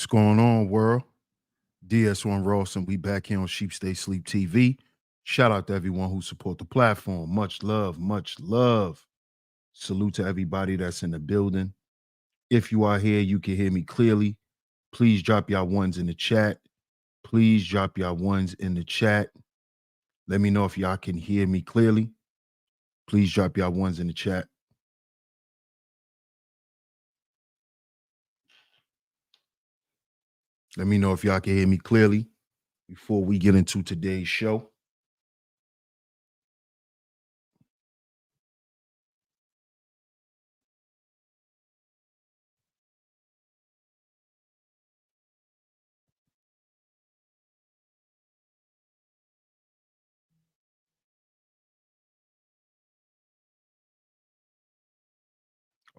going on, world? DS1 Ross, and we back here on Sheep Stay Sleep TV. Shout out to everyone who support the platform. Much love, much love. Salute to everybody that's in the building. If you are here, you can hear me clearly. Please drop y'all ones in the chat. Please drop y'all ones in the chat. Let me know if y'all can hear me clearly. Please drop y'all ones in the chat. Let me know if y'all can hear me clearly before we get into today's show.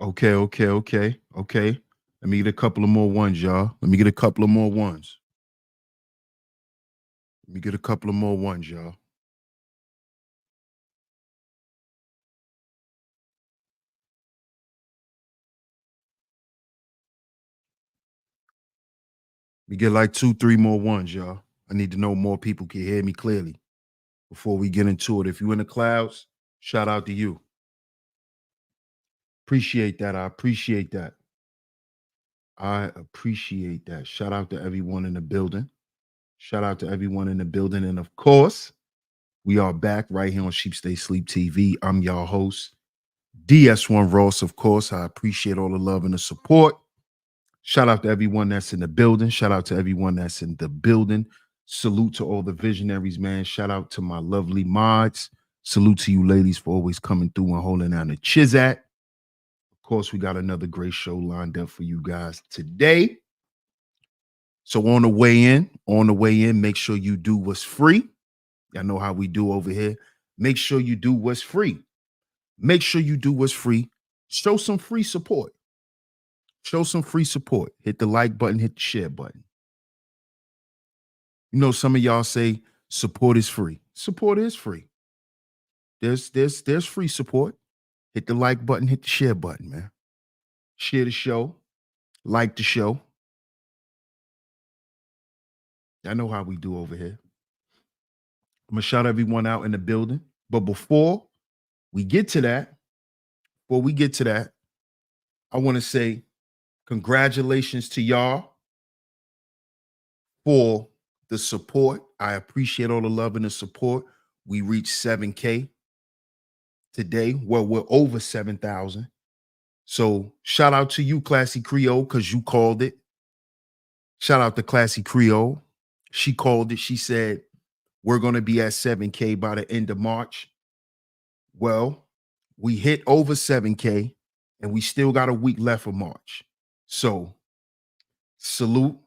Okay. Let me get a couple of more ones, y'all. Let me get a couple of more ones. Let me get a couple of more ones, y'all. We get like 2-3 more ones, y'all. I need to know more people can hear me clearly before we get into it. If you're in the clouds, shout out to you. Appreciate that. I appreciate that. I appreciate that. Shout out to everyone in the building. Shout out to everyone in the building. And of course, we are back right here on Sheep Stay Sleep TV. I'm y'all host, DS1 Ross. Of course, I appreciate all the love and the support. Shout out to everyone that's in the building. Shout out to everyone that's in the building. Salute to all the visionaries, man. Shout out to my lovely mods. Salute to you ladies for always coming through and holding down the chizat. Of course, we got another great show lined up for you guys today. So on the way in, make sure you do what's free. Y'all know how we do over here. Make sure you do what's free. Make sure you do what's free. Show some free support. Show some free support. Hit the like button, hit the share button. You know, some of y'all say support is free. Support is free. There's free support. Hit the like button, hit the share button, man. Share the show, like the show. I know how we do over here. I'm gonna shout everyone out in the building. But before we get to that, I want to say congratulations to y'all for the support. I appreciate all the love and the support. We reached 7K today. Well, we're over 7,000. So shout out to you, Classy Creole, because you called it. Shout out to Classy Creole. She called it. She said, we're going to be at 7K by the end of March. Well, we hit over 7K and we still got a week left of March. So salute.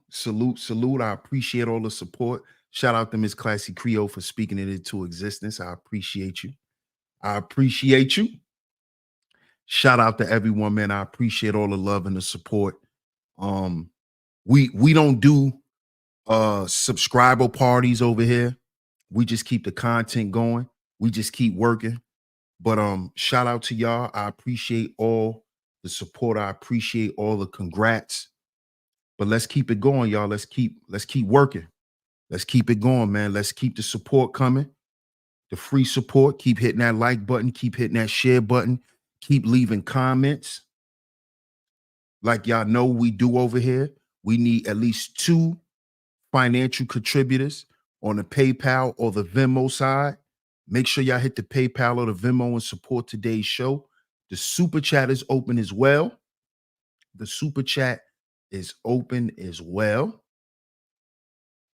I appreciate all the support. Shout out to Miss Classy Creole for speaking it into existence. I appreciate you. Shout out to everyone, man. I appreciate all the love and the support. We don't do subscriber parties over here. We just keep the content going. We just keep working. But shout out to y'all. I appreciate all the support. I appreciate all the congrats. But let's keep it going, y'all. Let's keep working. Let's keep it going, man. Let's keep the support coming. The free support. Keep hitting that like button. Keep hitting that share button. Keep leaving comments. Like y'all know we do over here. We need at least 2 financial contributors on the PayPal or the Venmo side. Make sure y'all hit the PayPal or the Venmo and support today's show. The super chat is open as well.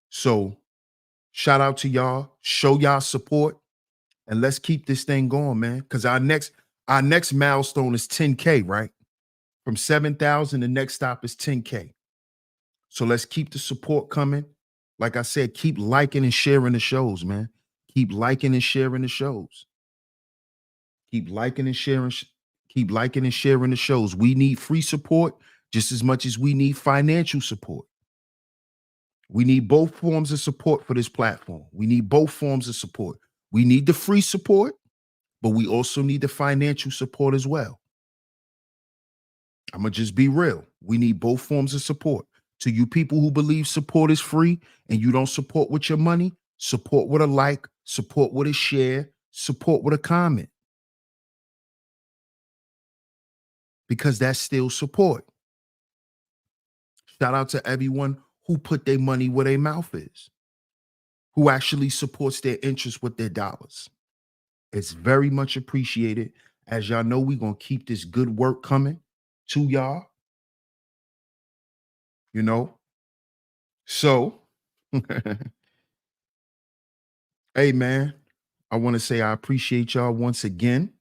So shout out to y'all. Show y'all support. And let's keep this thing going, man. Because our next milestone is 10K, right? From 7,000, the next stop is 10K. So let's keep the support coming. Like I said, keep liking and sharing the shows, man. Keep liking and sharing the shows. Keep liking and sharing the shows. We need free support just as much as we need financial support. We need both forms of support for this platform. We need both forms of support. We need the free support, but we also need the financial support as well. I'm going to just be real. We need both forms of support. To you people who believe support is free and you don't support with your money, support with a like, support with a share, support with a comment, because that's still support. Shout out to everyone who put their money where their mouth is, who actually supports their interests with their dollars. It's very much appreciated. As y'all know, we're going to keep this good work coming to y'all, you know. So, hey, man, I want to say I appreciate y'all once again.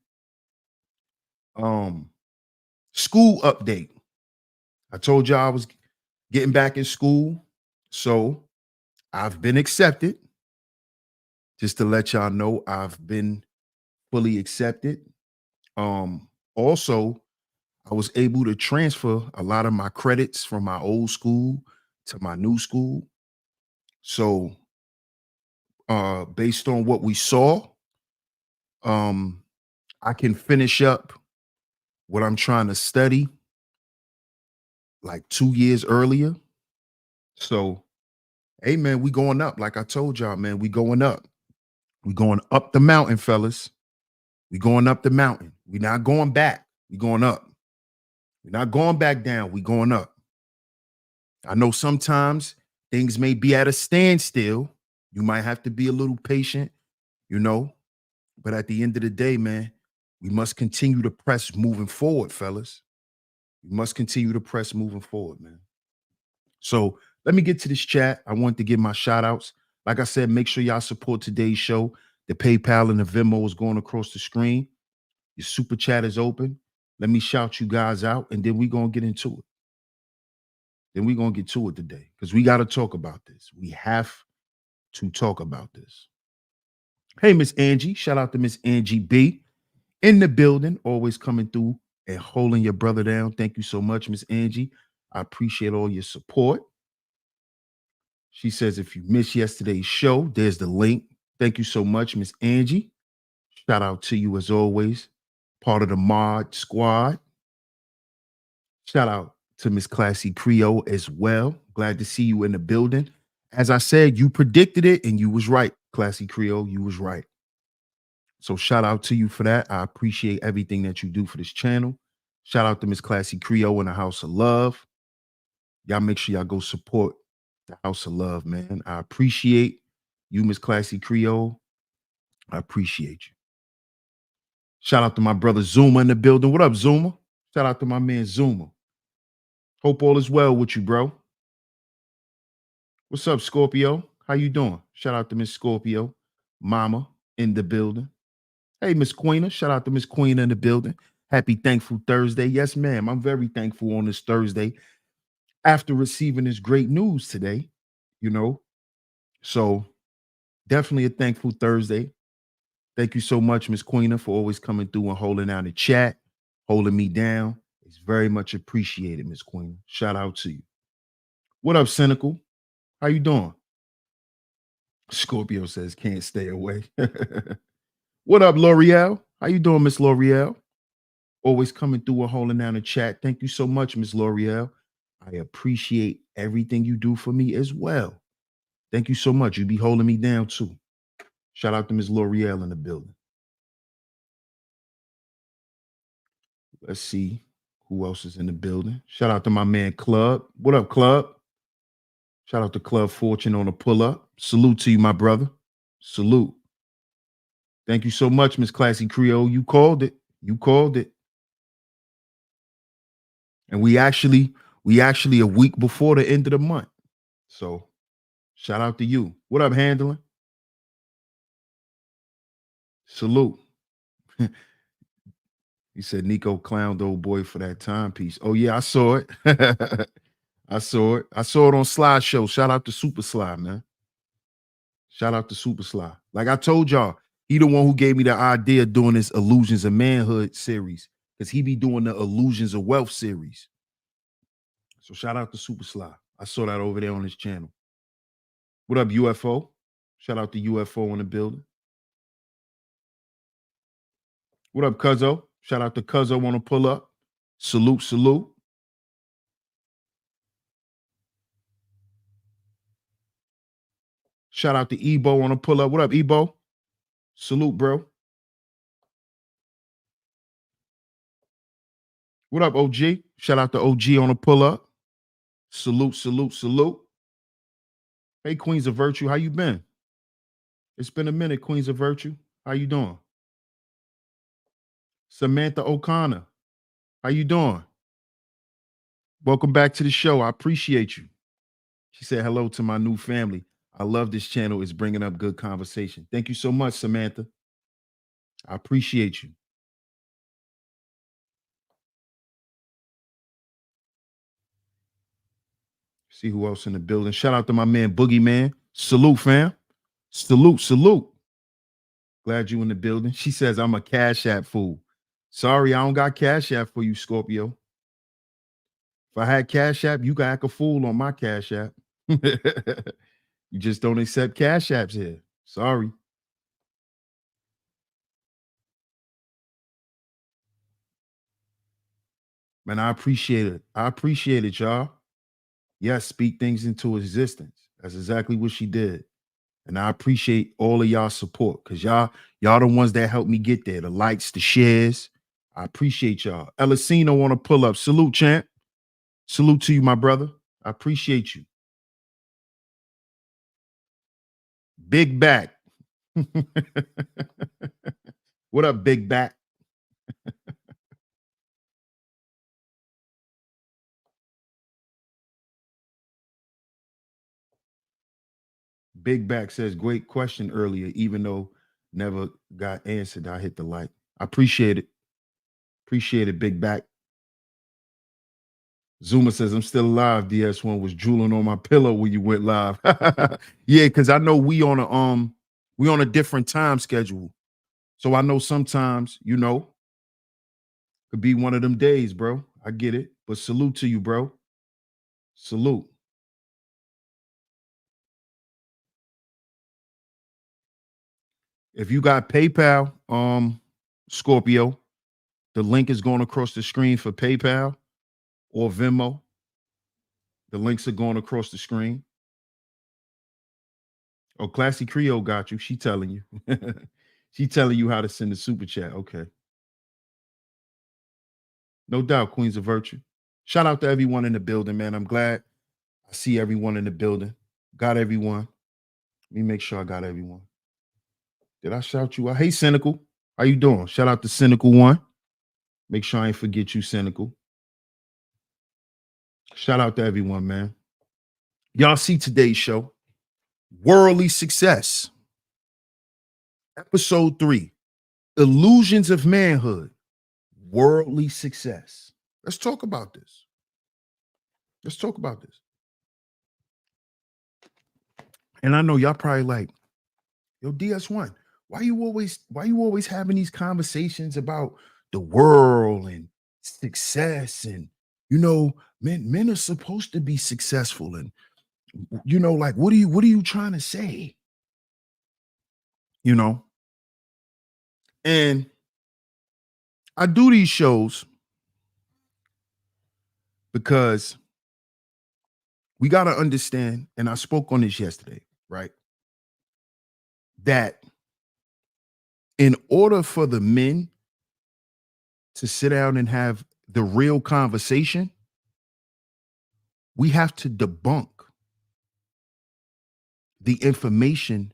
Um, School update. I told y'all I was getting back in school. So I've been accepted. Just to let y'all know, I've been fully accepted. Also, I was able to transfer a lot of my credits from my old school to my new school. So based on what we saw, um, I can finish up what I'm trying to study like 2 years earlier. So, hey man, we going up. Like I told y'all, man, we going up. We going up the mountain, fellas. We going up the mountain. We not going back. We going up. We're not going back down. We going up. I know sometimes things may be at a standstill. You might have to be a little patient, you know. But at the end of the day, man, we must continue to press moving forward, fellas. We must continue to press moving forward, man. So let me get to this chat. I want to give my shout outs. Like I said, make sure y'all support today's show. The PayPal and the Venmo is going across the screen. Your super chat is open. Let me shout you guys out, and then we're going to get into it. Then we're going to get to it today because we got to talk about this. We have to talk about this. Hey, Miss Angie. Shout out to Miss Angie B in the building, always coming through and holding your brother down. Thank you so much, Miss Angie. I appreciate all your support. She says, if you missed yesterday's show, there's the link. Thank you so much, Miss Angie. Shout out to you as always, part of the mod squad. Shout out to Miss Classy Creole as well. Glad to see you in the building. As I said, you predicted it and you was right, Classy Creole. You was right. So shout out to you for that. I appreciate everything that you do for this channel. Shout out to Miss Classy Creole in the House of Love. Y'all make sure y'all go support the House of Love, man. I appreciate you, Miss Classy Creole. I appreciate you. Shout out to my brother Zuma in the building. What up, Zuma? Shout out to my man Zuma. Hope all is well with you, bro. What's up, Scorpio? How you doing? Shout out to Miss Scorpio, Mama in the building. Hey, Miss Queena. Shout out to Miss Queena in the building. Happy Thankful Thursday. Yes, ma'am. I'm very thankful on this Thursday after receiving this great news today, you know. So definitely a thankful Thursday. Thank you so much, Miss Queena, for always coming through and holding down the chat, holding me down. It's very much appreciated, Miss Queena. Shout out to you. What up, Cynical? How you doing? Scorpio says can't stay away. What up, L'Oreal? How you doing, Miss L'Oreal? Always coming through and holding down the chat. Thank you so much, Miss L'Oreal. I appreciate everything you do for me as well. Thank you so much. You be holding me down too. Shout out to Miss L'Oreal in the building. Let's see who else is in the building. Shout out to my man Club. What up, Club? Shout out to Club Fortune on the pull up. Salute to you, my brother. Salute. Thank you so much, Miss Classy Creole. You called it. You called it. And we actually a week before the end of the month. So shout out to you. What up, handling? Salute. He said Nico clowned old boy for that timepiece. Oh yeah, I saw it. I saw it. I saw it on slideshow. Shout out to Super Sly, man. Shout out to Super Sly. Like I told y'all, he the one who gave me the idea of doing this Illusions of Manhood series, because he be doing the Illusions of Wealth series. So shout out to Super Sly. I saw that over there on his channel. What up, UFO? Shout out to UFO in the building. What up, Cuzzo? Shout out to Cuzzo on the pull up. Salute, salute. Shout out to Ebo on a pull up. What up, Ebo? Salute, bro. What up, OG? Shout out to OG on a pull up. Salute, salute, salute. Hey, Queens of Virtue, how you been? It's been a minute, Queens of Virtue. How you doing? Samantha O'Connor, how you doing? Welcome back to the show. I appreciate you. She said hello to my new family. I love this channel. It's bringing up good conversation. Thank you so much, Samantha. I appreciate you. See who else in the building. Shout out to my man, Boogeyman. Salute, fam. Salute, salute. Glad you in the building. She says, I'm a Cash App fool. Sorry, I don't got Cash App for you, Scorpio. If I had Cash App, you could act a fool on my Cash App. You just don't accept Cash Apps here. Sorry. Man, I appreciate it. I appreciate it, y'all. Yes, speak things into existence. That's exactly what she did. And I appreciate all of y'all support because y'all the ones that helped me get there. The likes, the shares. I appreciate y'all. Elisino want to pull up. Salute, champ. Salute to you, my brother. I appreciate you. Big back. What up, big back? Big back says, great question earlier, even though never got answered. I hit the like. I appreciate it. Appreciate it, big back. Zuma says, I'm still alive. DS1 was drooling on my pillow when you went live. Yeah, because I know we on a different time schedule. So I know sometimes, could be one of them days, bro. I get it. But salute to you, bro. Salute. If you got PayPal, Scorpio, the link is going across the screen for PayPal or Venmo. The links are going across the screen. Oh, Classy Creole got you. She telling you. She telling you how to send a super chat. Okay. No doubt, Queens of Virtue. Shout out to everyone in the building, man. I'm glad I see everyone in the building. Got everyone. Let me make sure I got everyone. Did I shout you out? Hey, Cynical. How you doing? Shout out to Cynical One. Make sure I ain't forget you, Cynical. Shout out to everyone, man. Y'all see today's show. Worldly Success. Episode 3. Illusions of Manhood. Worldly Success. Let's talk about this. Let's talk about this. And I know y'all probably like, yo, DS1, why you always having these conversations about the world and success? And men are supposed to be successful. And like what are you trying to say? And I do these shows because we got to understand, and I spoke on this yesterday, right? That in order for the men to sit down and have the real conversation, we have to debunk the information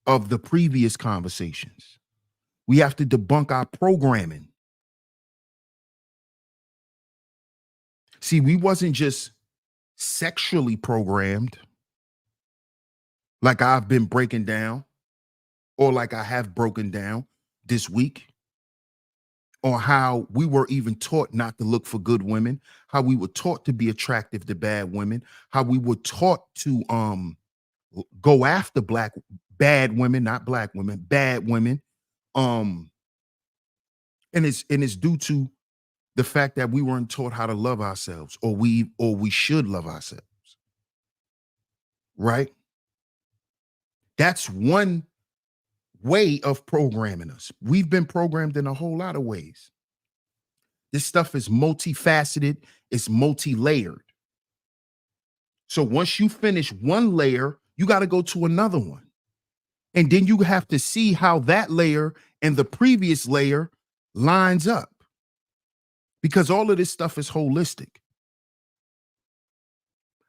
of the previous conversations. We have to debunk our programming. See, we wasn't just sexually programmed like I've been breaking down or like I have broken down this week, or how we were even taught not to look for good women, how we were taught to be attractive to bad women, how we were taught to go after bad women, not black women, bad women. And it's due to the fact that we weren't taught how to love ourselves, or we should love ourselves. Right? That's one way of programming us. We've been programmed in a whole lot of ways. This stuff is multifaceted, it's multi-layered. So once you finish one layer, you got to go to another one. And then you have to see how that layer and the previous layer lines up, because all of this stuff is holistic.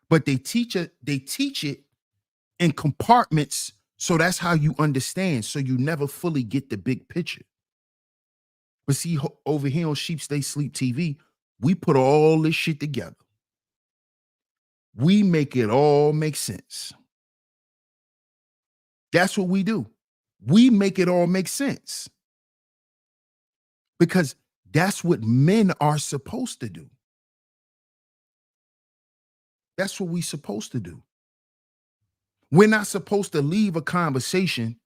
But they teach it in compartments, so that's how you understand, so you never fully get the big picture. But see, over here on Sheep Stay Sleep TV, we put all this shit together. We make it all make sense. That's what we do. We make it all make sense, because that's what men are supposed to do. That's what we're supposed to do. We're not supposed to leave a conversation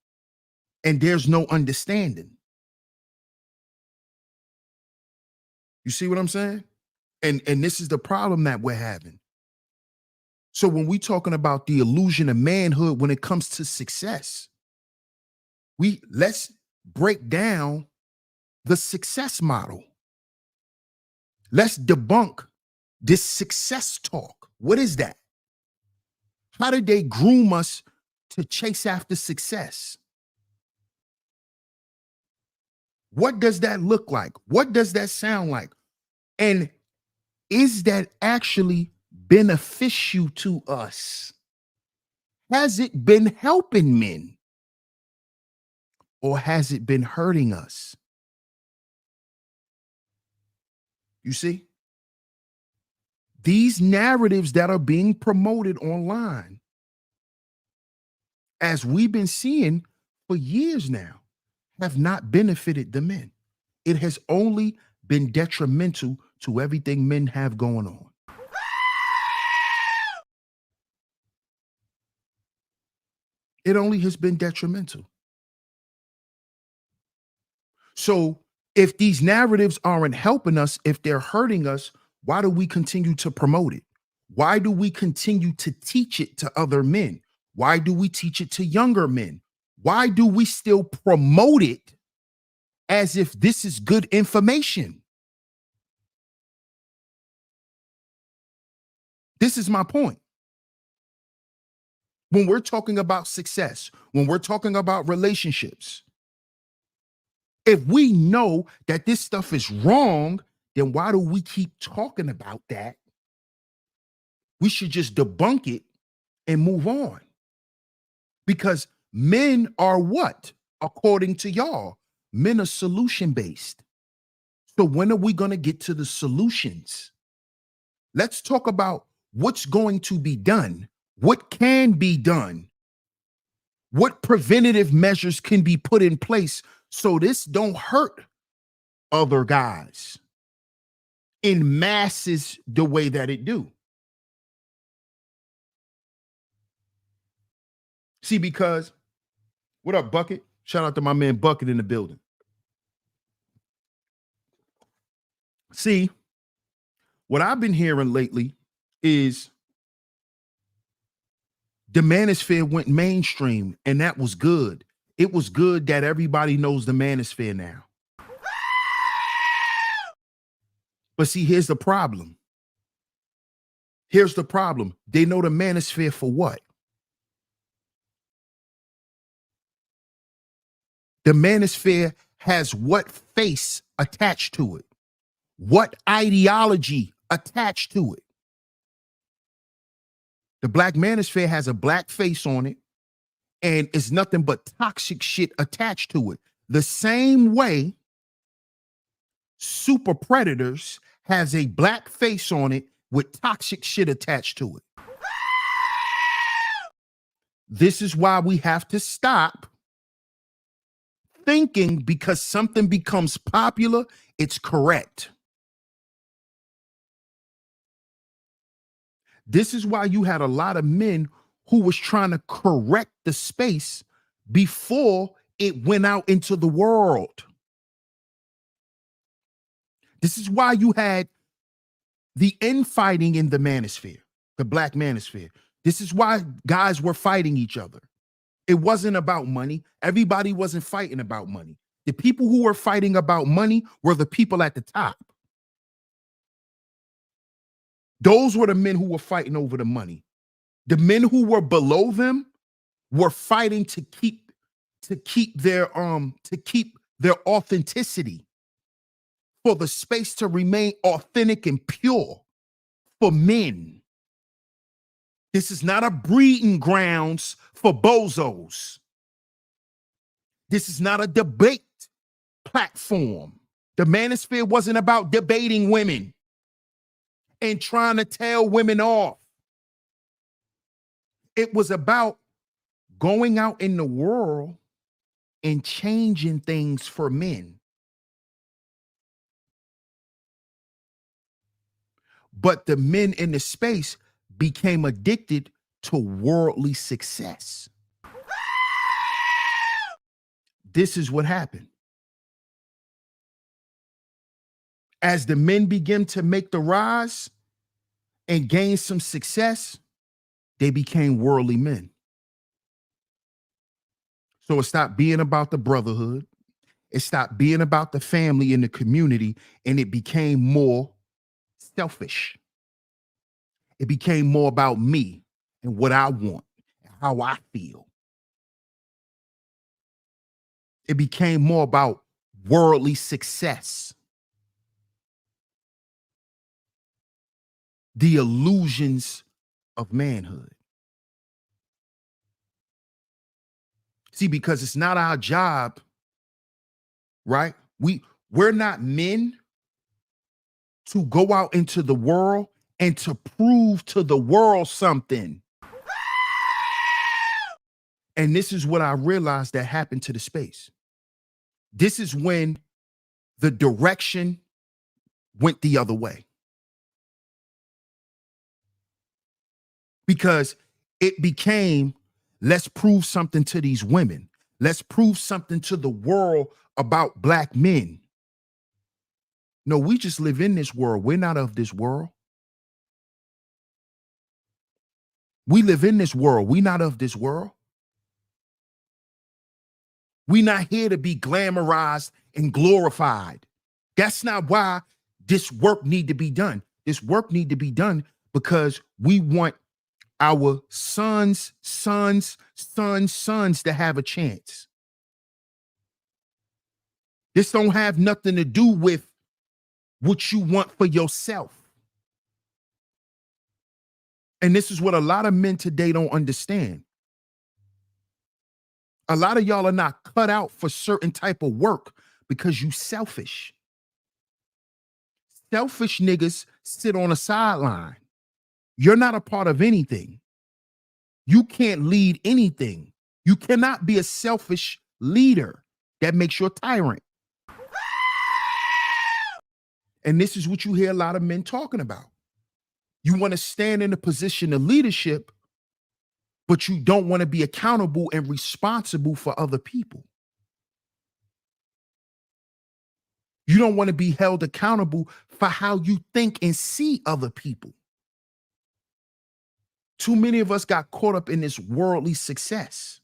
and there's no understanding. You see what I'm saying? And this is the problem that we're having. So when we're talking about the illusion of manhood when it comes to success, let's break down the success model. Let's debunk this success talk. What is that? How did they groom us to chase after success? What does that look like? What does that sound like? And is that actually beneficial to us? Has it been helping men? Or has it been hurting us? You see? These narratives that are being promoted online, as we've been seeing for years now, have not benefited the men. It has only been detrimental to everything men have going on. It only has been detrimental. So if these narratives aren't helping us, if they're hurting us, why do we continue to promote it? Why do we continue to teach it to other men? Why do we teach it to younger men? Why do we still promote it as if this is good information? This is my point. When we're talking about success, when we're talking about relationships, if we know that this stuff is wrong, then why do we keep talking about that? We should just debunk it and move on. Because men are what? According to y'all, men are solution-based. So when are we going to get to the solutions? Let's talk about what's going to be done, what can be done, what preventative measures can be put in place so this don't hurt other guys in masses the way that it do. See, because, what up, Bucket? Shout out to my man Bucket in the building. See, what I've been hearing lately is the manosphere went mainstream, and that was good. It was good that everybody knows the manosphere now. But see, here's the problem. Here's the problem. They know the manosphere for what? The manosphere has what face attached to it? What ideology attached to it? The black manosphere has a black face on it, and it's nothing but toxic shit attached to it. The same way Super Predators has a black face on it with toxic shit attached to it. This is why we have to stop thinking because something becomes popular, it's correct. This is why you had a lot of men who was trying to correct the space before it went out into the world. This is why you had the infighting in the manosphere, the black manosphere. This is why guys were fighting each other. It wasn't about money. Everybody wasn't fighting about money. The people who were fighting about money were the people at the top. Those were the men who were fighting over the money. The men who were below them were fighting to keep to keep their authenticity, for the space to remain authentic and pure for men. This is not a breeding grounds for bozos. This is not a debate platform. The manosphere wasn't about debating women and trying to tell women off. It was about going out in the world and changing things for men. But the men in the space became addicted to worldly success. This is what happened. As the men begin to make the rise and gain some success, they became worldly men. So it stopped being about the brotherhood. It stopped being about the family and the community, and it became more selfish. It became more about me and what I want and how I feel. It became more about worldly success. The illusions of manhood. See, because it's not our job, right? We're not men to go out into the world and to prove to the world something. And this is what I realized that happened to the space. This is when the direction went the other way. Because it became, let's prove something to these women. Let's prove something to the world about Black men. No, we just live in this world. We're not of this world. We live in this world. We're not of this world. We're not here to be glamorized and glorified. That's not why this work need to be done. This work need to be done because we want our sons to have a chance. This don't have nothing to do with what you want for yourself. And this is what a lot of men today don't understand. A lot of y'all are not cut out for certain type of work because you selfish. Selfish niggas sit on a sideline. You're not a part of anything. You can't lead anything. You cannot be a selfish leader. That makes you a tyrant. And this is what you hear a lot of men talking about. You want to stand in a position of leadership, but you don't want to be accountable and responsible for other people. You don't want to be held accountable for how you think and see other people. Too many of us got caught up in this worldly success.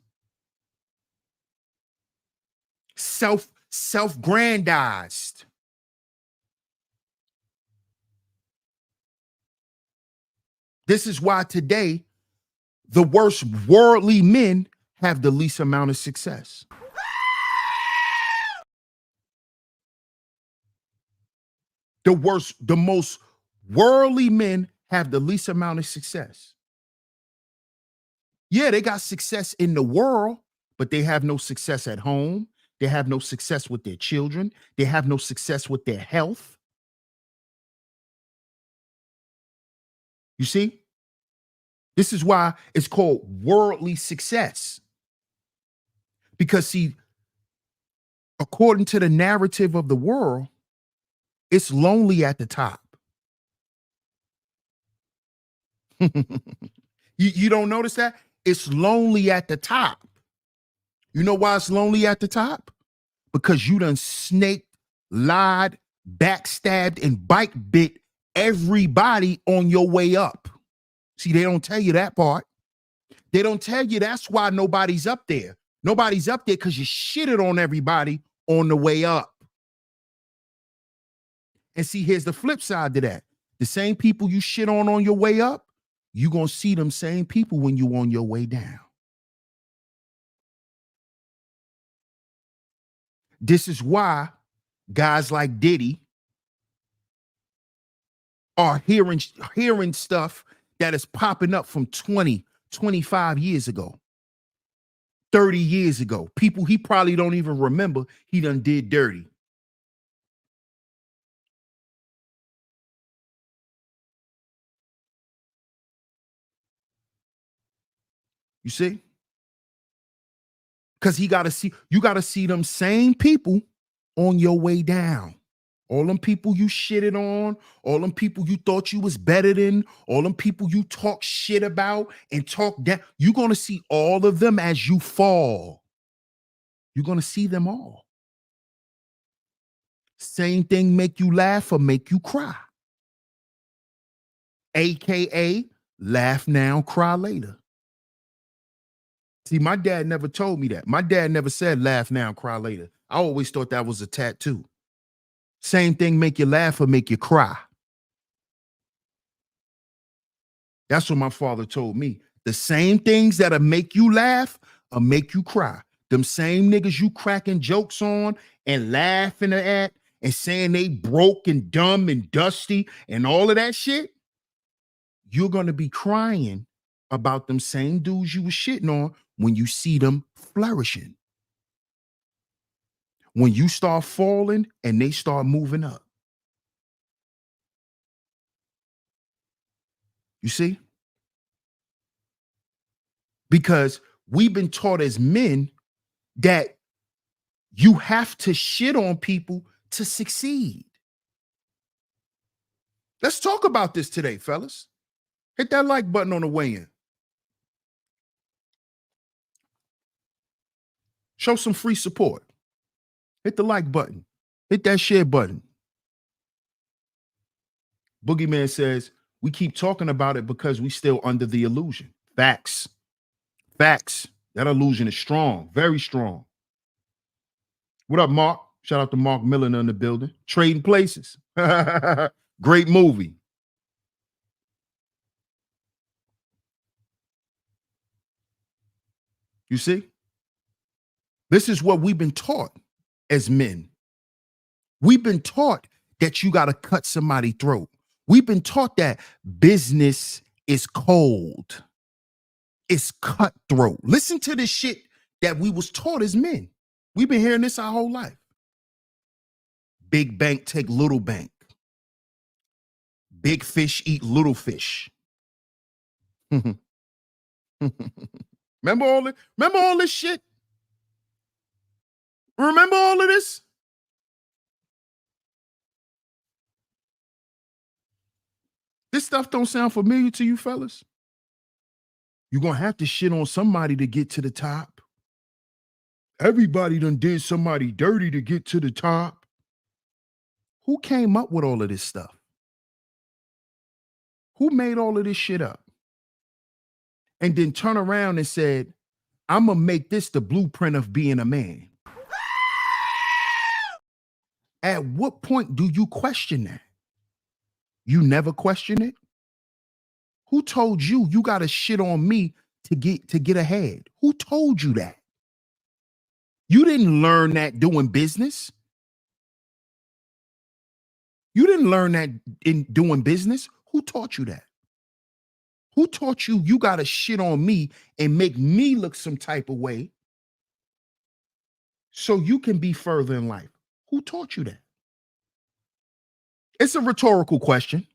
Self-grandized. This is why today the worst worldly men have the least amount of success. The most worldly men have the least amount of success. Yeah, they got success in the world, but they have no success at home. They have no success with their children. They have no success with their health. You see? This is why it's called worldly success. Because see, according to the narrative of the world, it's lonely at the top. You don't notice that? It's lonely at the top. You know why it's lonely at the top? Because you done snaked, lied, backstabbed, and bite bit everybody on your way up. See, they don't tell you that part. They don't tell you that's why nobody's up there. Nobody's up there because you shitted on everybody on the way up. And see, here's the flip side to that. The same people you shit on your way up, you're going to see them same people when you on your way down. This is why guys like Diddy are hearing stuff that is popping up from 20, 25 years ago, 30 years ago. People he probably don't even remember he done did dirty. You see? Because you got to see them same people on your way down. All them people you shitted on, all them people you thought you was better than, all them people you talk shit about and talk down. You're going to see all of them as you fall. You're going to see them all. Same thing make you laugh or make you cry. AKA laugh now, cry later. See, my dad never told me that. My dad never said laugh now, cry later. I always thought that was a tattoo. Same thing make you laugh or make you cry. That's what my father told me. The same things that'll make you laugh or make you cry. Them same niggas you cracking jokes on and laughing at and saying they broke and dumb and dusty and all of that shit, you're going to be crying about them same dudes you was shitting on when you see them flourishing. When you start falling and they start moving up. You see? Because we've been taught as men that you have to shit on people to succeed. Let's talk about this today, fellas. Hit that like button on the way in. Show some free support. Hit the like button. Hit that share button. Boogeyman says, we keep talking about it because we still under the illusion. Facts. Facts. That illusion is strong, very strong. What up, Mark? Shout out to Mark Millen in the building. Trading Places. Great movie. You see? This is what we've been taught as men. We've been taught that you got to cut somebody's throat. We've been taught that business is cold. It's cutthroat. Listen to this shit that we was taught as men. We've been hearing this our whole life. Big bank take little bank. Big fish eat little fish. Remember all this shit? Remember all of this? This stuff don't sound familiar to you fellas? You're going to have to shit on somebody to get to the top. Everybody done did somebody dirty to get to the top. Who came up with all of this stuff? Who made all of this shit up? And then turn around and said, I'm going to make this the blueprint of being a man. At what point do you question that? You never question it? Who told you you got to shit on me to get ahead? Who told you that? You didn't learn that doing business. You didn't learn that in doing business. Who taught you that? Who taught you you got to shit on me and make me look some type of way so you can be further in life? Who taught you that? It's a rhetorical question,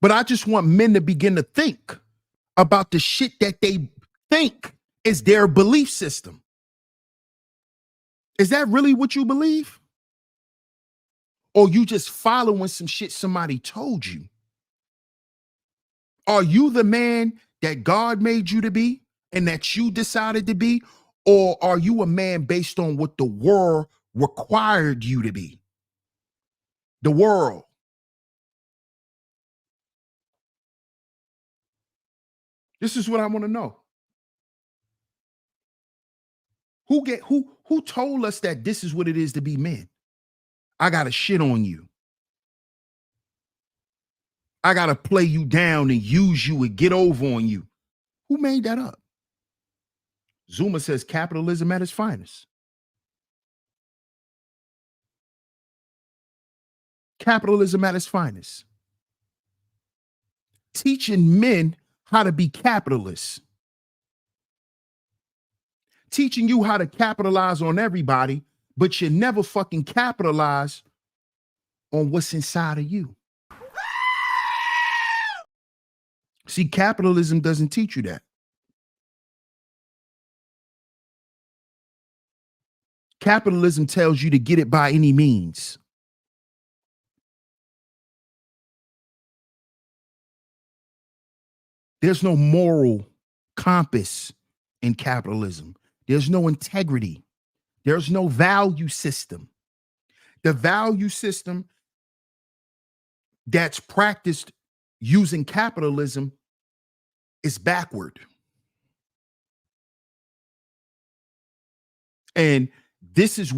but I just want men to begin to think about the shit that they think is their belief system. Is that really what you believe? Or you just following some shit somebody told you? Are you the man that God made you to be and that you decided to be? Or are you a man based on what the world required you to be? The world. This is what I want to know. Who told us that this is what it is to be men? I gotta shit on you. I gotta play you down and use you and get over on you. Who made that up? Zuma says capitalism at its finest. Capitalism at its finest. Teaching men how to be capitalists. Teaching you how to capitalize on everybody, but you never fucking capitalize on what's inside of you. See, capitalism doesn't teach you that. Capitalism tells you to get it by any means. There's no moral compass in capitalism. There's no integrity. There's no value system. The value system that's practiced using capitalism is backward. And this is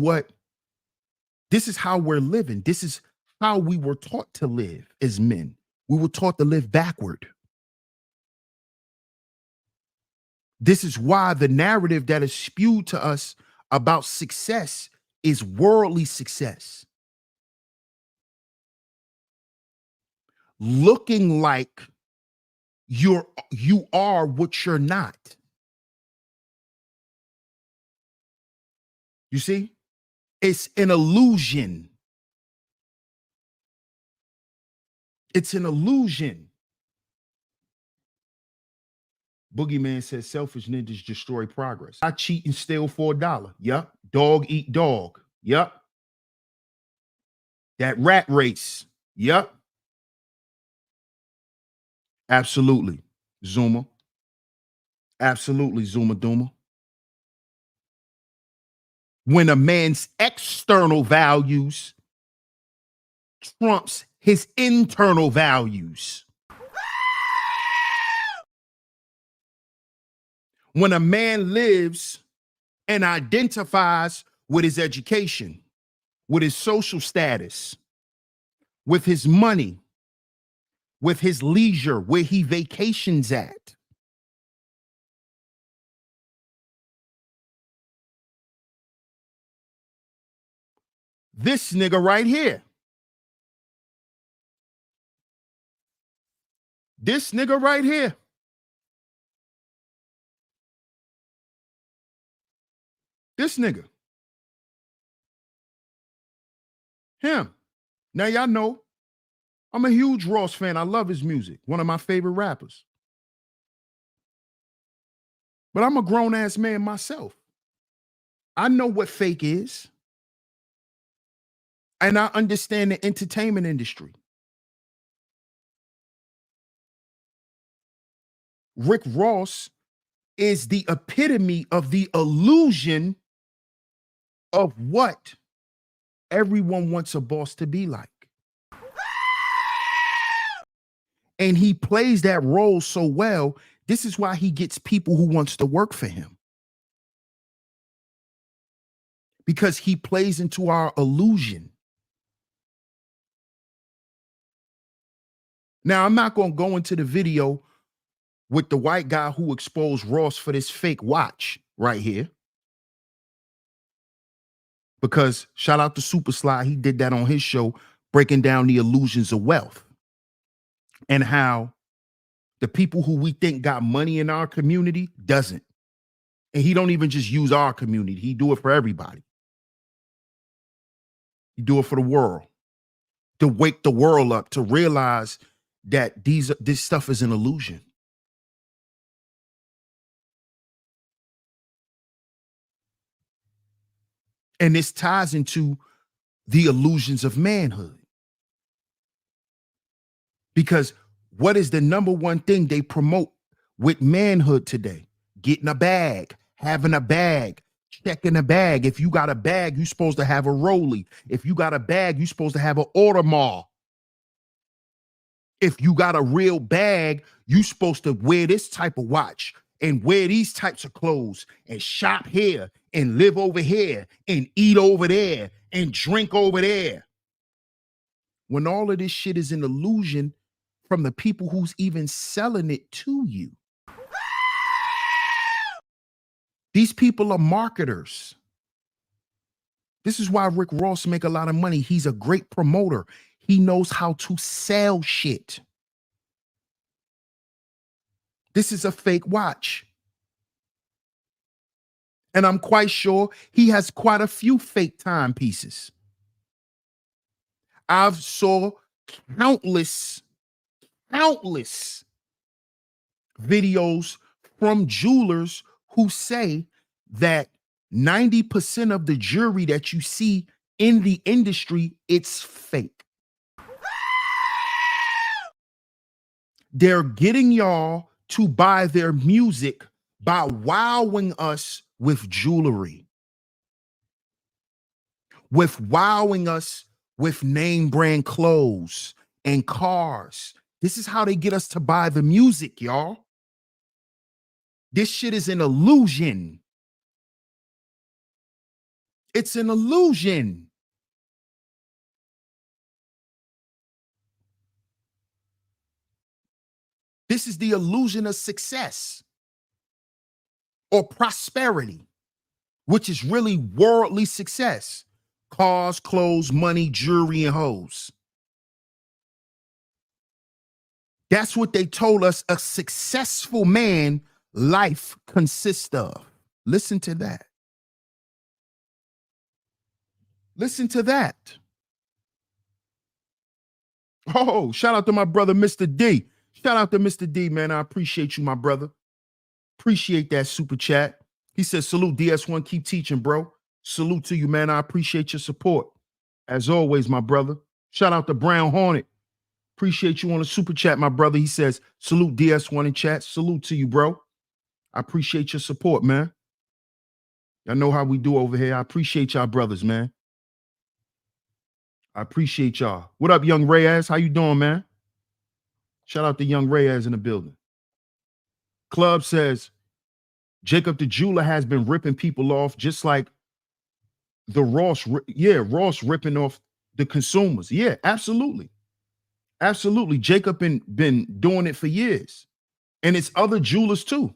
how we're living. This is how we were taught to live as men. We were taught to live backward. This is why the narrative that is spewed to us about success is worldly success. Looking like you are what you're not. You see? It's an illusion. It's an illusion. Boogeyman says selfish ninjas destroy progress. I cheat and steal for $1. Yup. Dog eat dog. Yup. That rat race. Yup. Absolutely. Zuma. Absolutely, Zuma Duma. When a man's external values trumps his internal values. When a man lives and identifies with his education, with his social status, with his money, with his leisure, where he vacations at. This nigga right here. This nigga right here. This nigga. Him. Now y'all know I'm a huge Ross fan. I love his music. One of my favorite rappers. But I'm a grown-ass man myself. I know what fake is. And I understand the entertainment industry. Rick Ross is the epitome of the illusion of what everyone wants a boss to be like. And he plays that role so well. This is why he gets people who wants to work for him. Because he plays into our illusion. Now, I'm not going to go into the video with the white guy who exposed Ross for this fake watch right here. Because shout out to Super Sly, he did that on his show, breaking down the illusions of wealth. And how the people who we think got money in our community doesn't. And he don't even just use our community. He do it for everybody. He do it for the world. To wake the world up, to realize that this stuff is an illusion. And this ties into the illusions of manhood. Because what is the number one thing they promote with manhood today? Getting a bag, having a bag, checking a bag. If you got a bag, you're supposed to have a Rollie. If you got a bag, you're supposed to have an Audemars. If you got a real bag, you're supposed to wear this type of watch and wear these types of clothes and shop here and live over here and eat over there and drink over there. When all of this shit is an illusion from the people who's even selling it to you. These people are marketers. This is why Rick Ross make a lot of money. He's a great promoter. He knows how to sell shit. This is a fake watch. And I'm quite sure he has quite a few fake timepieces. I've saw countless videos from jewelers who say that 90% of the jewelry that you see in the industry, it's fake. They're getting y'all to buy their music by wowing us with jewelry, with wowing us with name brand clothes and cars. This is how they get us to buy the music, y'all. This shit is an illusion. It's an illusion. This is the illusion of success or prosperity, which is really worldly success. Cars, clothes, money, jewelry, and hoes. That's what they told us a successful man life consists of. Listen to that. Listen to that. Oh, shout out to my brother, Mr. D. Shout out to Mr. D, man. I appreciate you, my brother. Appreciate that super chat. He says, salute DS1, keep teaching, bro. Salute to you, man. I appreciate your support. As always, my brother. Shout out to Brown Hornet. Appreciate you on the super chat, my brother. He says, salute DS1 in chat. Salute to you, bro. I appreciate your support, man. Y'all know how we do over here. I appreciate y'all brothers, man. I appreciate y'all. What up, young Reyes? How you doing, man? Shout out to young Reyes in the building. Club says, Jacob the jeweler has been ripping people off just like the Ross ripping off the consumers. Yeah, absolutely. Absolutely. Jacob been doing it for years. And it's other jewelers too.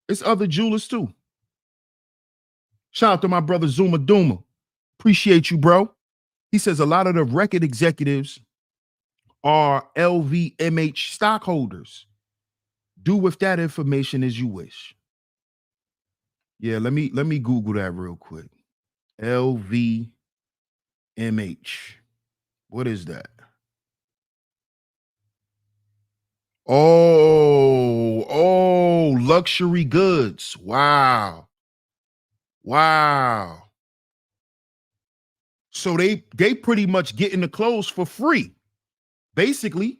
It's other jewelers too. Shout out to my brother Zuma Duma. Appreciate you, bro. He says a lot of the record executives are LVMH stockholders. Do with that information as you wish. Yeah, let me Google that real quick. LVMH. What is that? Oh, luxury goods. Wow. Wow. So they pretty much getting the clothes for free. Basically,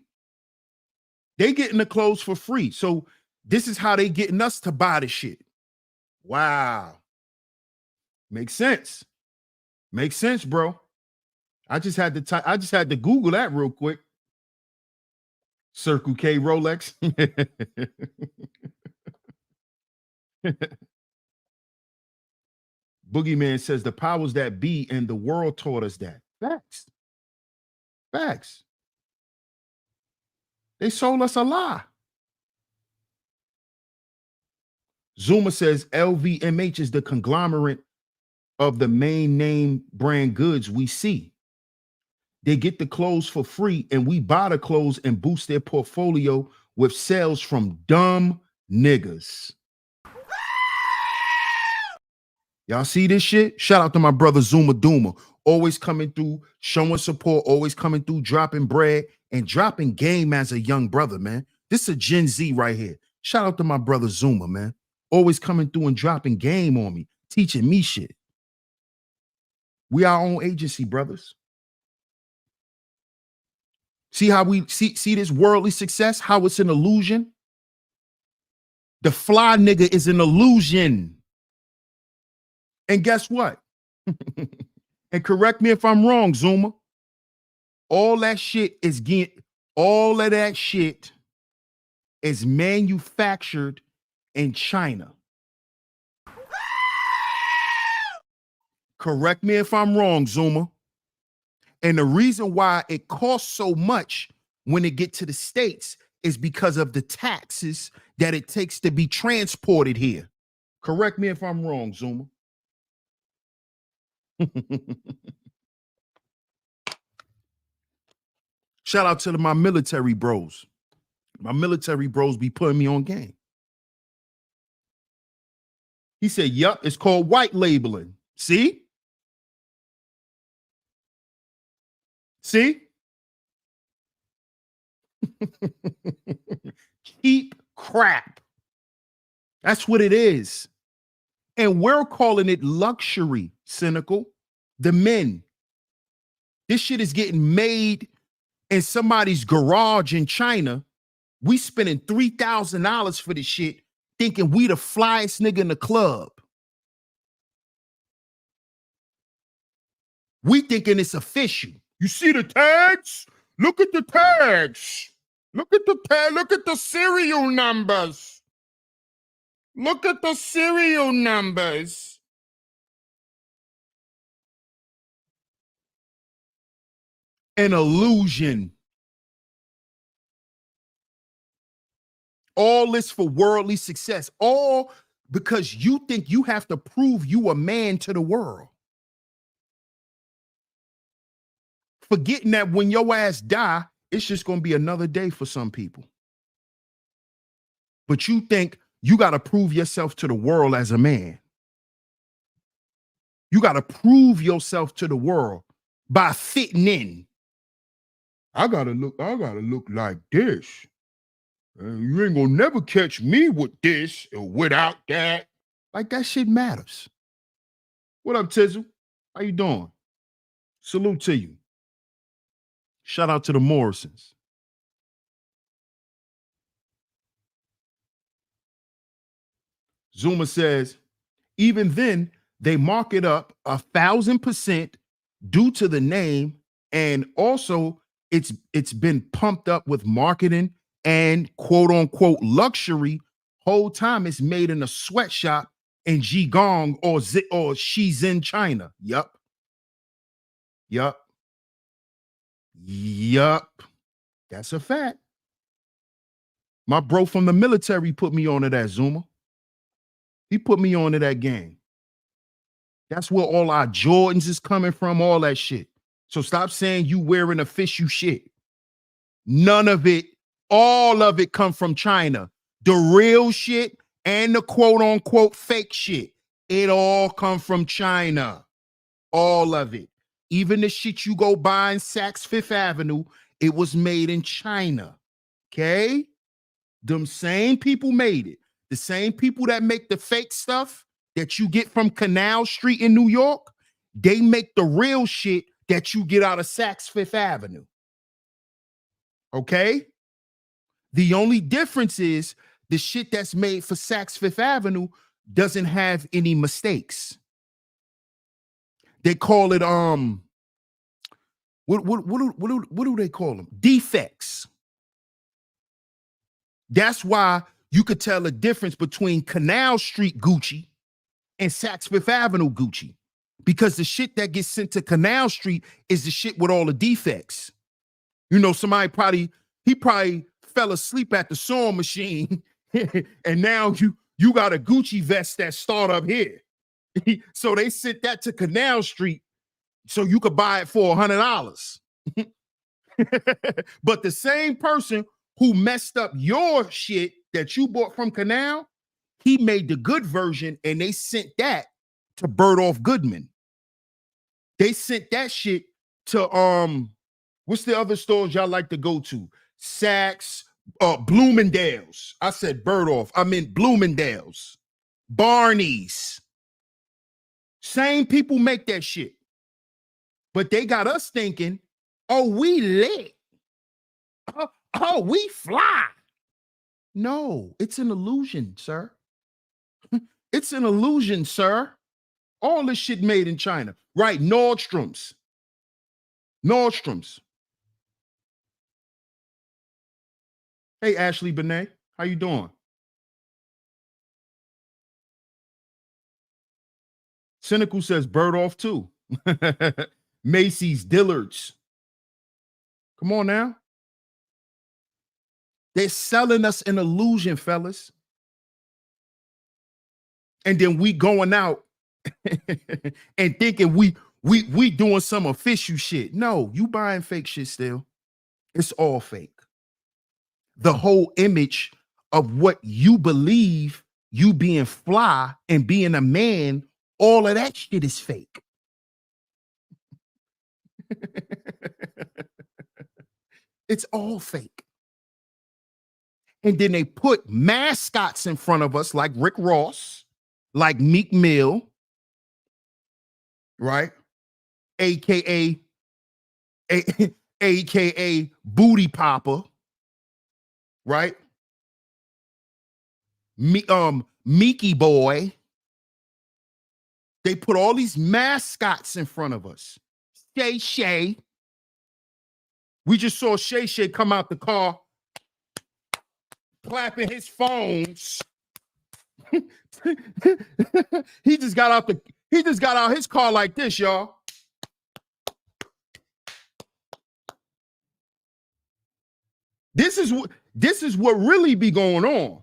they getting the clothes for free. So this is how they getting us to buy the shit. Wow. Makes sense. Makes sense, bro. I just had to Google that real quick. Circle K Rolex. Boogeyman says the powers that be and the world taught us that. Facts. Facts. They sold us a lie. Zuma says LVMH is the conglomerate of the main name brand goods we see. They get the clothes for free and we buy the clothes and boost their portfolio with sales from dumb niggas. Y'all see this shit? Shout out to my brother Zuma Duma. Always coming through, showing support, always coming through, dropping bread and dropping game as a young brother, man. This is a Gen Z right here. Shout out to my brother Zuma, man. Always coming through and dropping game on me, teaching me shit. We our own agency, brothers. See how we see this worldly success, how it's an illusion? The fly nigga is an illusion. And guess what? And correct me if I'm wrong, Zuma. All of that shit is manufactured in China. Correct me if I'm wrong, Zuma. And the reason why it costs so much when it gets to the States is because of the taxes that it takes to be transported here. Correct me if I'm wrong, Zuma. Shout out to my military bros. My military bros be putting me on game. He said, yup, it's called white labeling. See? See? Cheap crap. That's what it is. And we're calling it luxury, cynical. The men. This shit is getting made in somebody's garage in China. We spending $3,000 for this shit, thinking we the flyest nigga in the club. We thinking it's official. You see the tags? Look at the tags. Look at the tag. Look at the serial numbers. Look at the serial numbers. An illusion. All this for worldly success. All because you think you have to prove you a man to the world. Forgetting that when your ass die, it's just going to be another day for some people. But you think you got to prove yourself to the world as a man. You got to prove yourself to the world by fitting in. I gotta look like this. You ain't gonna never catch me with this or without that. Like that shit matters. What up, Tizzle? How you doing? Salute to you. Shout out to the Morrisons. Zuma says, even then, they mark it up 1,000% due to the name, and also it's been pumped up with marketing and quote unquote luxury. Whole time it's made in a sweatshop in Jigong or Shenzhen, China. Yup. That's a fact. My bro from the military put me onto that, Zuma. He put me onto that game. That's where all our Jordans is coming from, all that shit. So stop saying you wearing official shit. None of it, all of it come from China. The real shit and the quote unquote fake shit, it all come from China. All of it. Even the shit you go buy in Saks Fifth Avenue, it was made in China. Okay? Them same people made it. The same people that make the fake stuff that you get from Canal Street in New York, they make the real shit that you get out of Saks Fifth Avenue. Okay? The only difference is the shit that's made for Saks Fifth Avenue doesn't have any mistakes. They call it what do they call them? Defects. That's why you could tell a difference between Canal Street Gucci and Saks Fifth Avenue Gucci, because the shit that gets sent to Canal Street is the shit with all the defects. You know, somebody probably fell asleep at the sewing machine and now you got a Gucci vest that start up here. So they sent that to Canal Street so you could buy it for $100. But the same person who messed up your shit that you bought from Canal, he made the good version and they sent that to Bergdorf Goodman. They sent that shit to what's the other stores y'all like to go to? Saks, Bloomingdale's. I said Bergdorf. I meant Bloomingdale's. Barney's. Same people make that shit. But they got us thinking, oh, we lit. Oh, we fly. No, it's an illusion, sir. It's an illusion, sir. All this shit made in China. Right, Nordstrom's. Hey, Ashley Benet, how you doing? Cynical says Bergdorf too. Macy's, Dillard's. Come on now. They're selling us an illusion, fellas. And then we going out and thinking we doing some official shit. No, you buying fake shit still. It's all fake. The whole image of what you believe, you being fly and being a man, all of that shit is fake. It's all fake. And then they put mascots in front of us like Rick Ross, like Meek Mill, right? AKA AKA Booty Popper, right? Meeky Boy. They put all these mascots in front of us. Shay Shay. We just saw Shay Shay come out the car, clapping his phones. He just got out his car like this, y'all. This is what really be going on.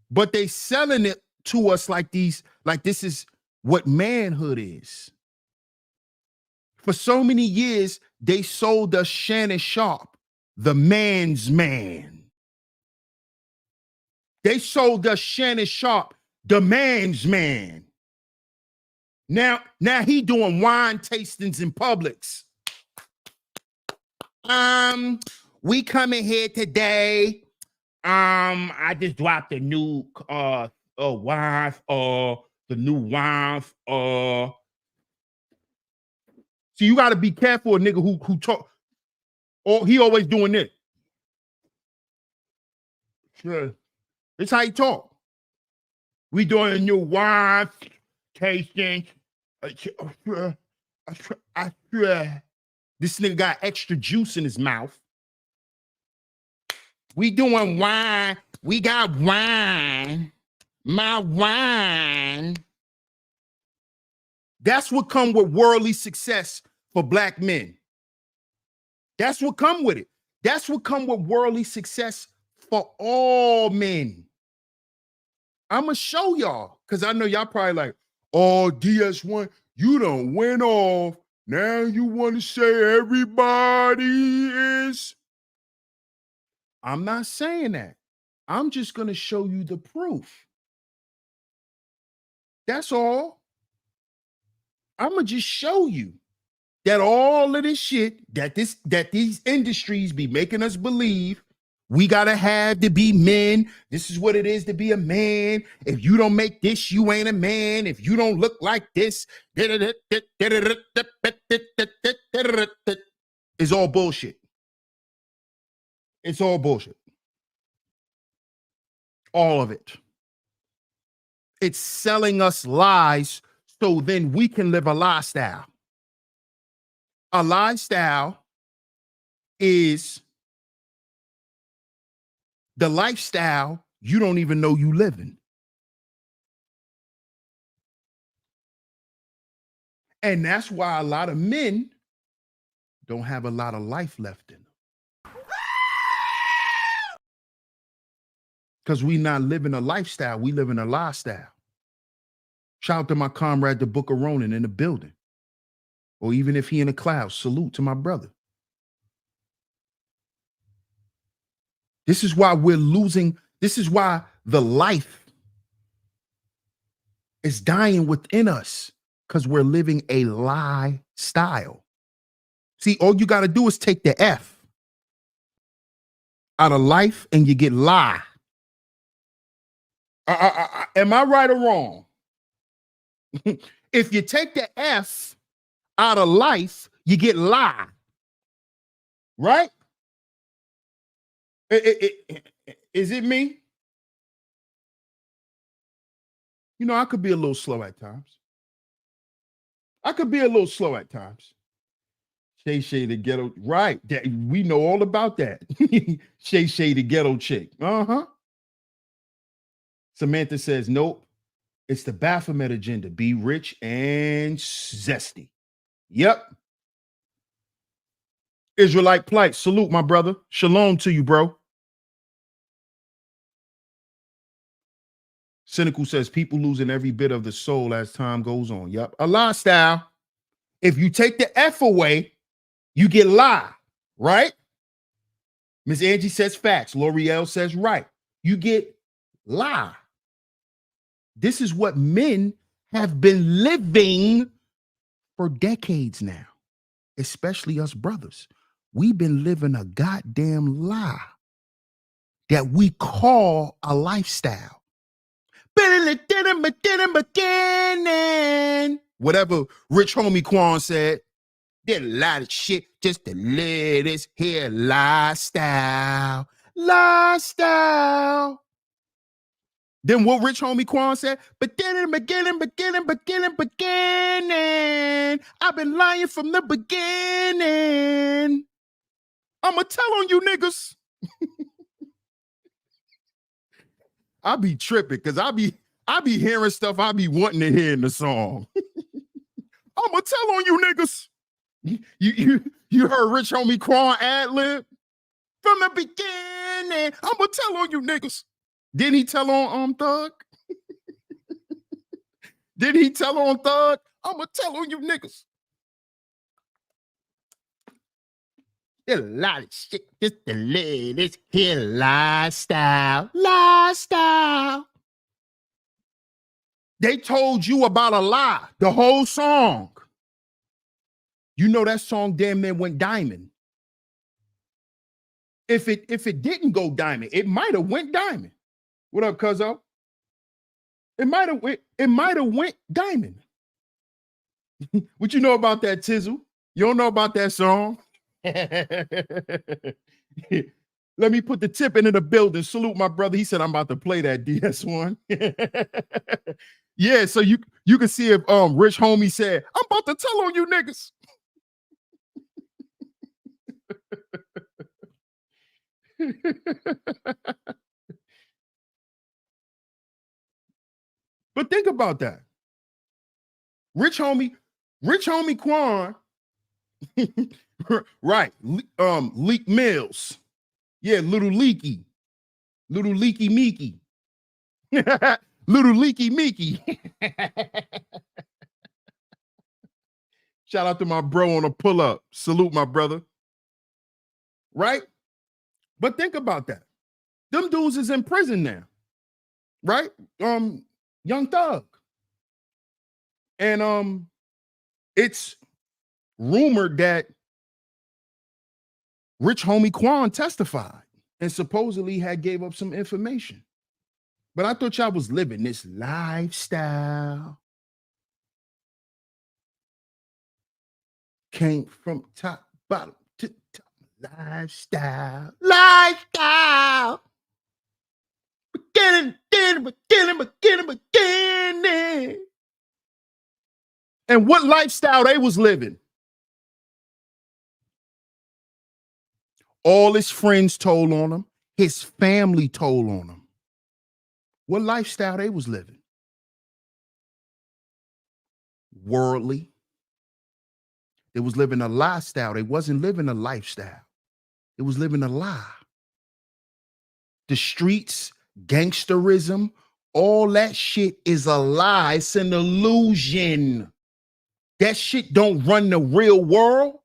But they selling it to us like this is what manhood is. For so many years, they sold us Shannon Sharp, the man's man. They sold us Shannon Sharp, the man's man. Now he doing wine tastings in Publix. We coming here today. I just dropped a new wine, the new wine. So you got to be careful, a nigga who talk, or he always doing this. Sure. It's how he talk. We doing a new wine tasting. This nigga got extra juice in his mouth. We doing wine. We got wine. My wine. That's what come with worldly success for black men. That's what come with it. That's what come with worldly success for all men. I'm going to show y'all, because I know y'all probably like, oh, DS1, you done went off. Now you want to say everybody is. I'm not saying that. I'm just going to show you the proof. That's all. I'm going to just show you that all of this shit that these industries be making us believe we gotta have to be men. This is what it is to be a man. If you don't make this, you ain't a man. If you don't look like this, it's all bullshit. It's all bullshit. All of it. It's selling us lies so then we can live a lifestyle. A lifestyle is the lifestyle you don't even know you living. And that's why a lot of men don't have a lot of life left in them. Because we not living a lifestyle, we living a lifestyle. Shout out to my comrade, the Book of Ronan, in the building. Or even if he in the clouds, salute to my brother. This is why we're losing. This is why the life is dying within us, because we're living a lie style. See, all you got to do is take the F out of life and you get lie. Am I right or wrong? If you take the F out of life, you get lie. Right? Is it me? You know, I could be a little slow at times. Shay Shay the ghetto, right? We know all about that. Shay Shay the ghetto chick. Samantha says, nope. It's the Baphomet agenda. Be rich and zesty. Yep. Israelite plight. Salute, my brother. Shalom to you, bro. Cynical says people losing every bit of the soul as time goes on. Yep. A lifestyle. If you take the F away, you get lie. right? Miss Angie says facts. L'Oreal says right. You get lie. This is what men have been living for decades now, especially us brothers. We've been living a goddamn lie that we call a lifestyle. Whatever Rich Homie Quan said, did a lot of shit just to live this here lifestyle. Lifestyle. Then what Rich Homie Quan said, beginning. I've been lying from the beginning. I'ma tell on you niggas. I be tripping because I be hearing stuff I be wanting to hear in the song. I'ma tell on you niggas. You heard Rich Homie Quan ad-lib? From the beginning, I'ma tell on you niggas. Didn't he tell on Thug? Did he tell on Thug? I'ma tell on you niggas. There's a lot of shit just to live this here lifestyle. Lifestyle. They told you about a lie, the whole song. You know that song damn near went diamond. If it didn't go diamond, it might have went diamond. What up, cuzzo? It might have went diamond. What you know about that, Tizzle? You don't know about that song? Let me put the tip into the building. Salute my brother. He said I'm about to play that DS1. Yeah, so you can see if Rich Homie said, I'm about to tell on you niggas. But think about that. Rich Homie Quan, right? Leak Mills, yeah, little leaky Meeky, little leaky Meeky. Shout out to my bro on a pull up. Salute my brother. Right? But think about that. Them dudes is in prison now, right? Young Thug. And it's rumored that Rich Homie Quan testified and supposedly had gave up some information. But I thought y'all was living this lifestyle. Came from top, bottom to top. Lifestyle. Lifestyle. Beginning. And what lifestyle they was living? All his friends told on him. His family told on him. What lifestyle they was living? Worldly. They was living a lifestyle. They wasn't living a lifestyle. It was living a lie. The streets, gangsterism, all that shit is a lie. It's an illusion. That shit don't run the real world.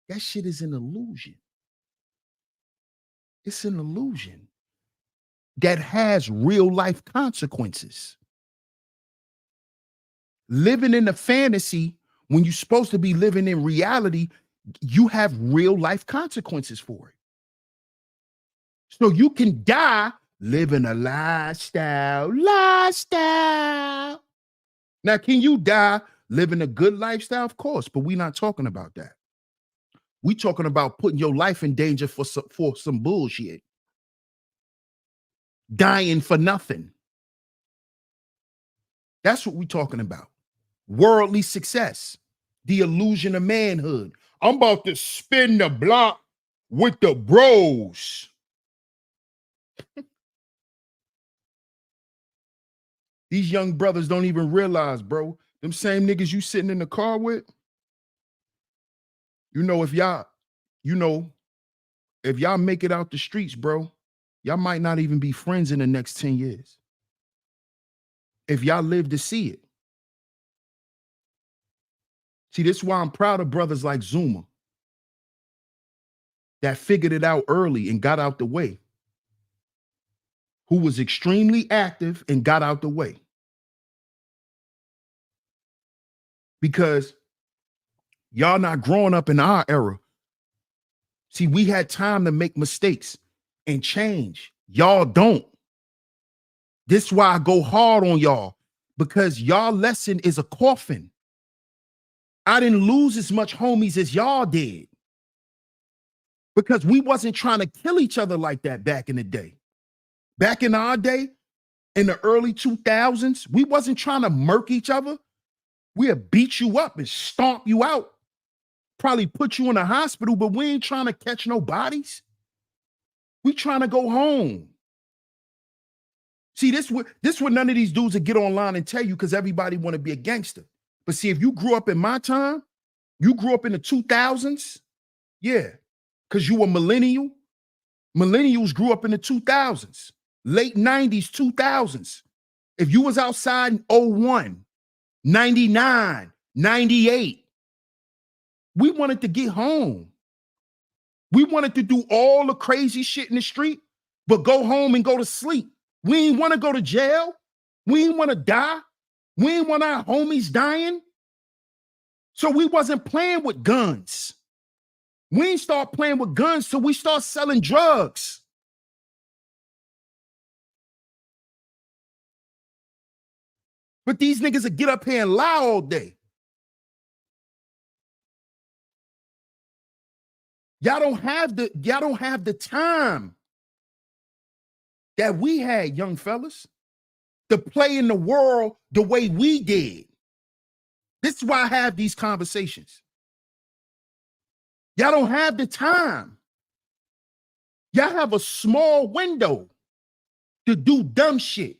That shit is an illusion. It's an illusion that has real life consequences. Living in a fantasy when you're supposed to be living in reality, you have real life consequences for it. So you can die living a lifestyle. Now, can you die living a good lifestyle? Of course, but we're not talking about that. We talking about putting your life in danger for some bullshit. Dying for nothing. That's what we're talking about. Worldly success. The illusion of manhood. I'm about to spin the block with the bros. These young brothers don't even realize, bro. Them same niggas you sitting in the car with, if y'all make it out the streets, bro, y'all might not even be friends in the next 10 years. If y'all live to see it. See, this is why I'm proud of brothers like Zuma. that figured it out early and got out the way, who was extremely active and got out the way. Because y'all not growing up in our era. See, we had time to make mistakes and change. Y'all don't. This is why I go hard on y'all, because y'all lesson is a coffin. I didn't lose as much homies as y'all did, because we wasn't trying to kill each other like that back in the day. Back in our day, in the early 2000s, we wasn't trying to murk each other. We'd beat you up and stomp you out, probably put you in a hospital, but we ain't trying to catch no bodies. We trying to go home. See, this what none of these dudes that get online and tell you, because everybody want to be a gangster. But see, if you grew up in my time, you grew up in the 2000s, yeah, because you were millennial. Millennials grew up in the 2000s, late 90s, 2000s. If you was outside in 01, 99, 98, we wanted to get home. We wanted to do all the crazy shit in the street, but go home and go to sleep. We ain't want to go to jail. We ain't want to die. We ain't want our homies dying. So we wasn't playing with guns. We ain't start playing with guns till we start selling drugs. But these niggas will get up here and lie all day. Y'all don't have the time that we had, young fellas, to play in the world the way we did. This is why I have these conversations. Y'all don't have the time. Y'all have a small window to do dumb shit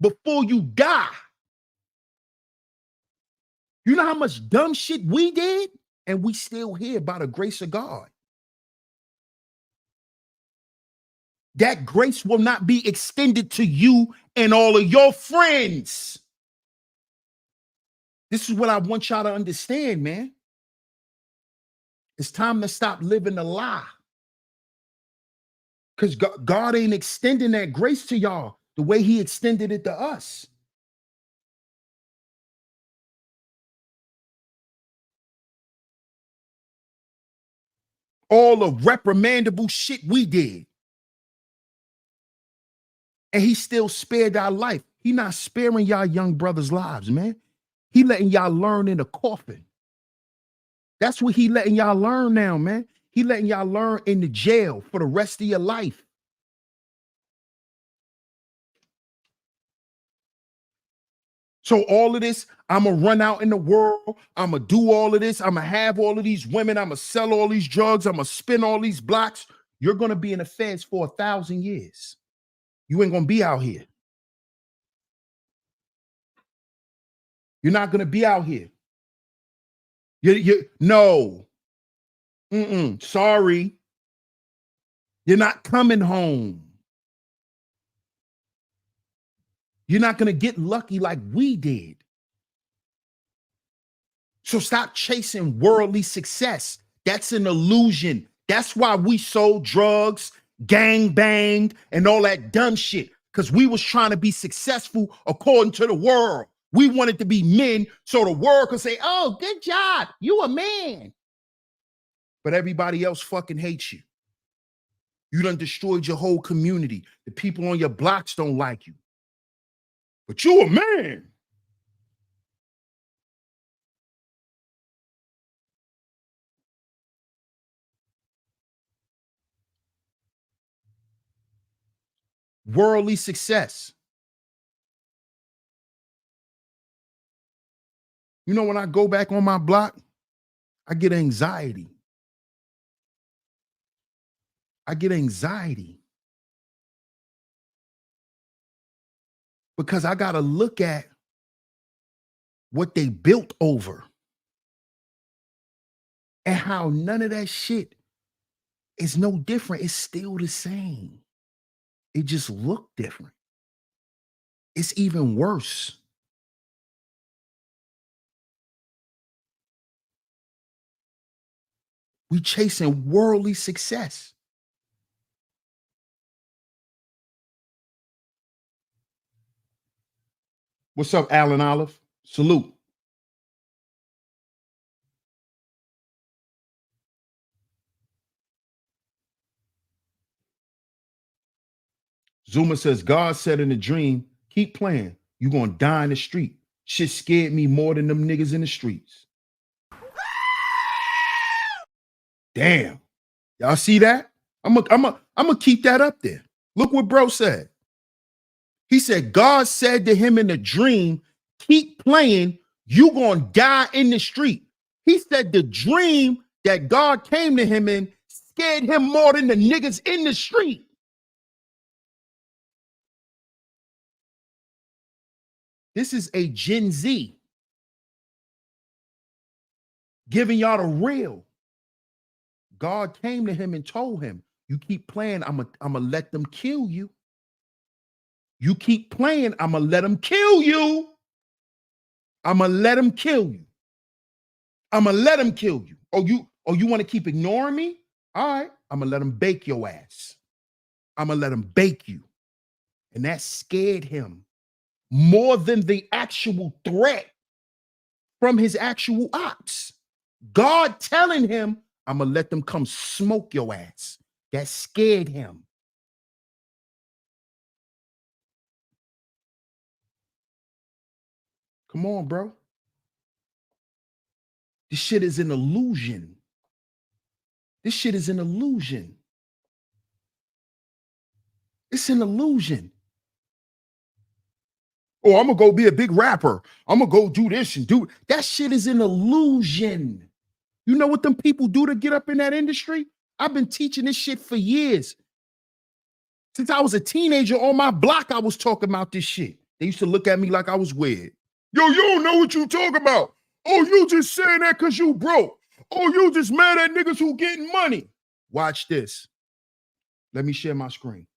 before you die. You know how much dumb shit we did? And we still here by the grace of God. That grace will not be extended to you and all of your friends. This is what I want y'all to understand, man. It's time to stop living a lie. Because God ain't extending that grace to y'all the way he extended it to us. All the reprimandable shit we did. And he still spared our life. He not sparing y'all young brothers' lives, man. He letting y'all learn in a coffin. That's what he letting y'all learn now, man. He letting y'all learn in the jail for the rest of your life. So all of this, I'm going to run out in the world. I'm going to do all of this. I'm going to have all of these women. I'm going to sell all these drugs. I'm going to spin all these blocks. You're going to be in the feds for 1,000 years. You ain't going to be out here. You're not going to be out here. No. Sorry. You're not coming home. You're not going to get lucky like we did. So stop chasing worldly success. That's an illusion. That's why we sold drugs, gang banged, and all that dumb shit. Because we was trying to be successful according to the world. We wanted to be men so the world could say, oh, good job. You a man. But everybody else fucking hates you. You done destroyed your whole community. The people on your blocks don't like you. But you a man. Worldly success. You know, when I go back on my block, I get anxiety. I get anxiety. Because I got to look at what they built over and how none of that shit is no different. It's still the same. It just looked different. It's even worse. We chasing worldly success. What's up, Alan Olive? Salute. Zuma says, God said in a dream, keep playing. You're going to die in the street. Shit scared me more than them niggas in the streets. Damn. Y'all see that? I'm gonna keep that up there. Look what bro said. He said, God said to him in a dream, keep playing. You're going to die in the street. He said the dream that God came to him in scared him more than the niggas in the street. This is a Gen Z giving y'all the real. God came to him and told him, you keep playing, I'm gonna let them kill you. You keep playing, I'm gonna let them kill you. I'm gonna let them kill you. I'm gonna let them kill you. Oh, you want to keep ignoring me? All right, I'm gonna let them bake your ass. I'm gonna let them bake you. And that scared him more than the actual threat from his actual ops. God telling him, I'm gonna let them come smoke your ass. That scared him. Come on, bro. This shit is an illusion. This shit is an illusion. It's an illusion. Oh, I'm gonna go be a big rapper. I'm gonna go do this and do that. Shit is an illusion. You know what them people do to get up in that industry? I've been teaching this shit for years. Since I was a teenager on my block, I was talking about this shit. They used to look at me like I was weird. Yo, you don't know what you talk about. Oh, you just saying that because you broke. Oh, you just mad at niggas who getting money. Watch this. Let me share my screen.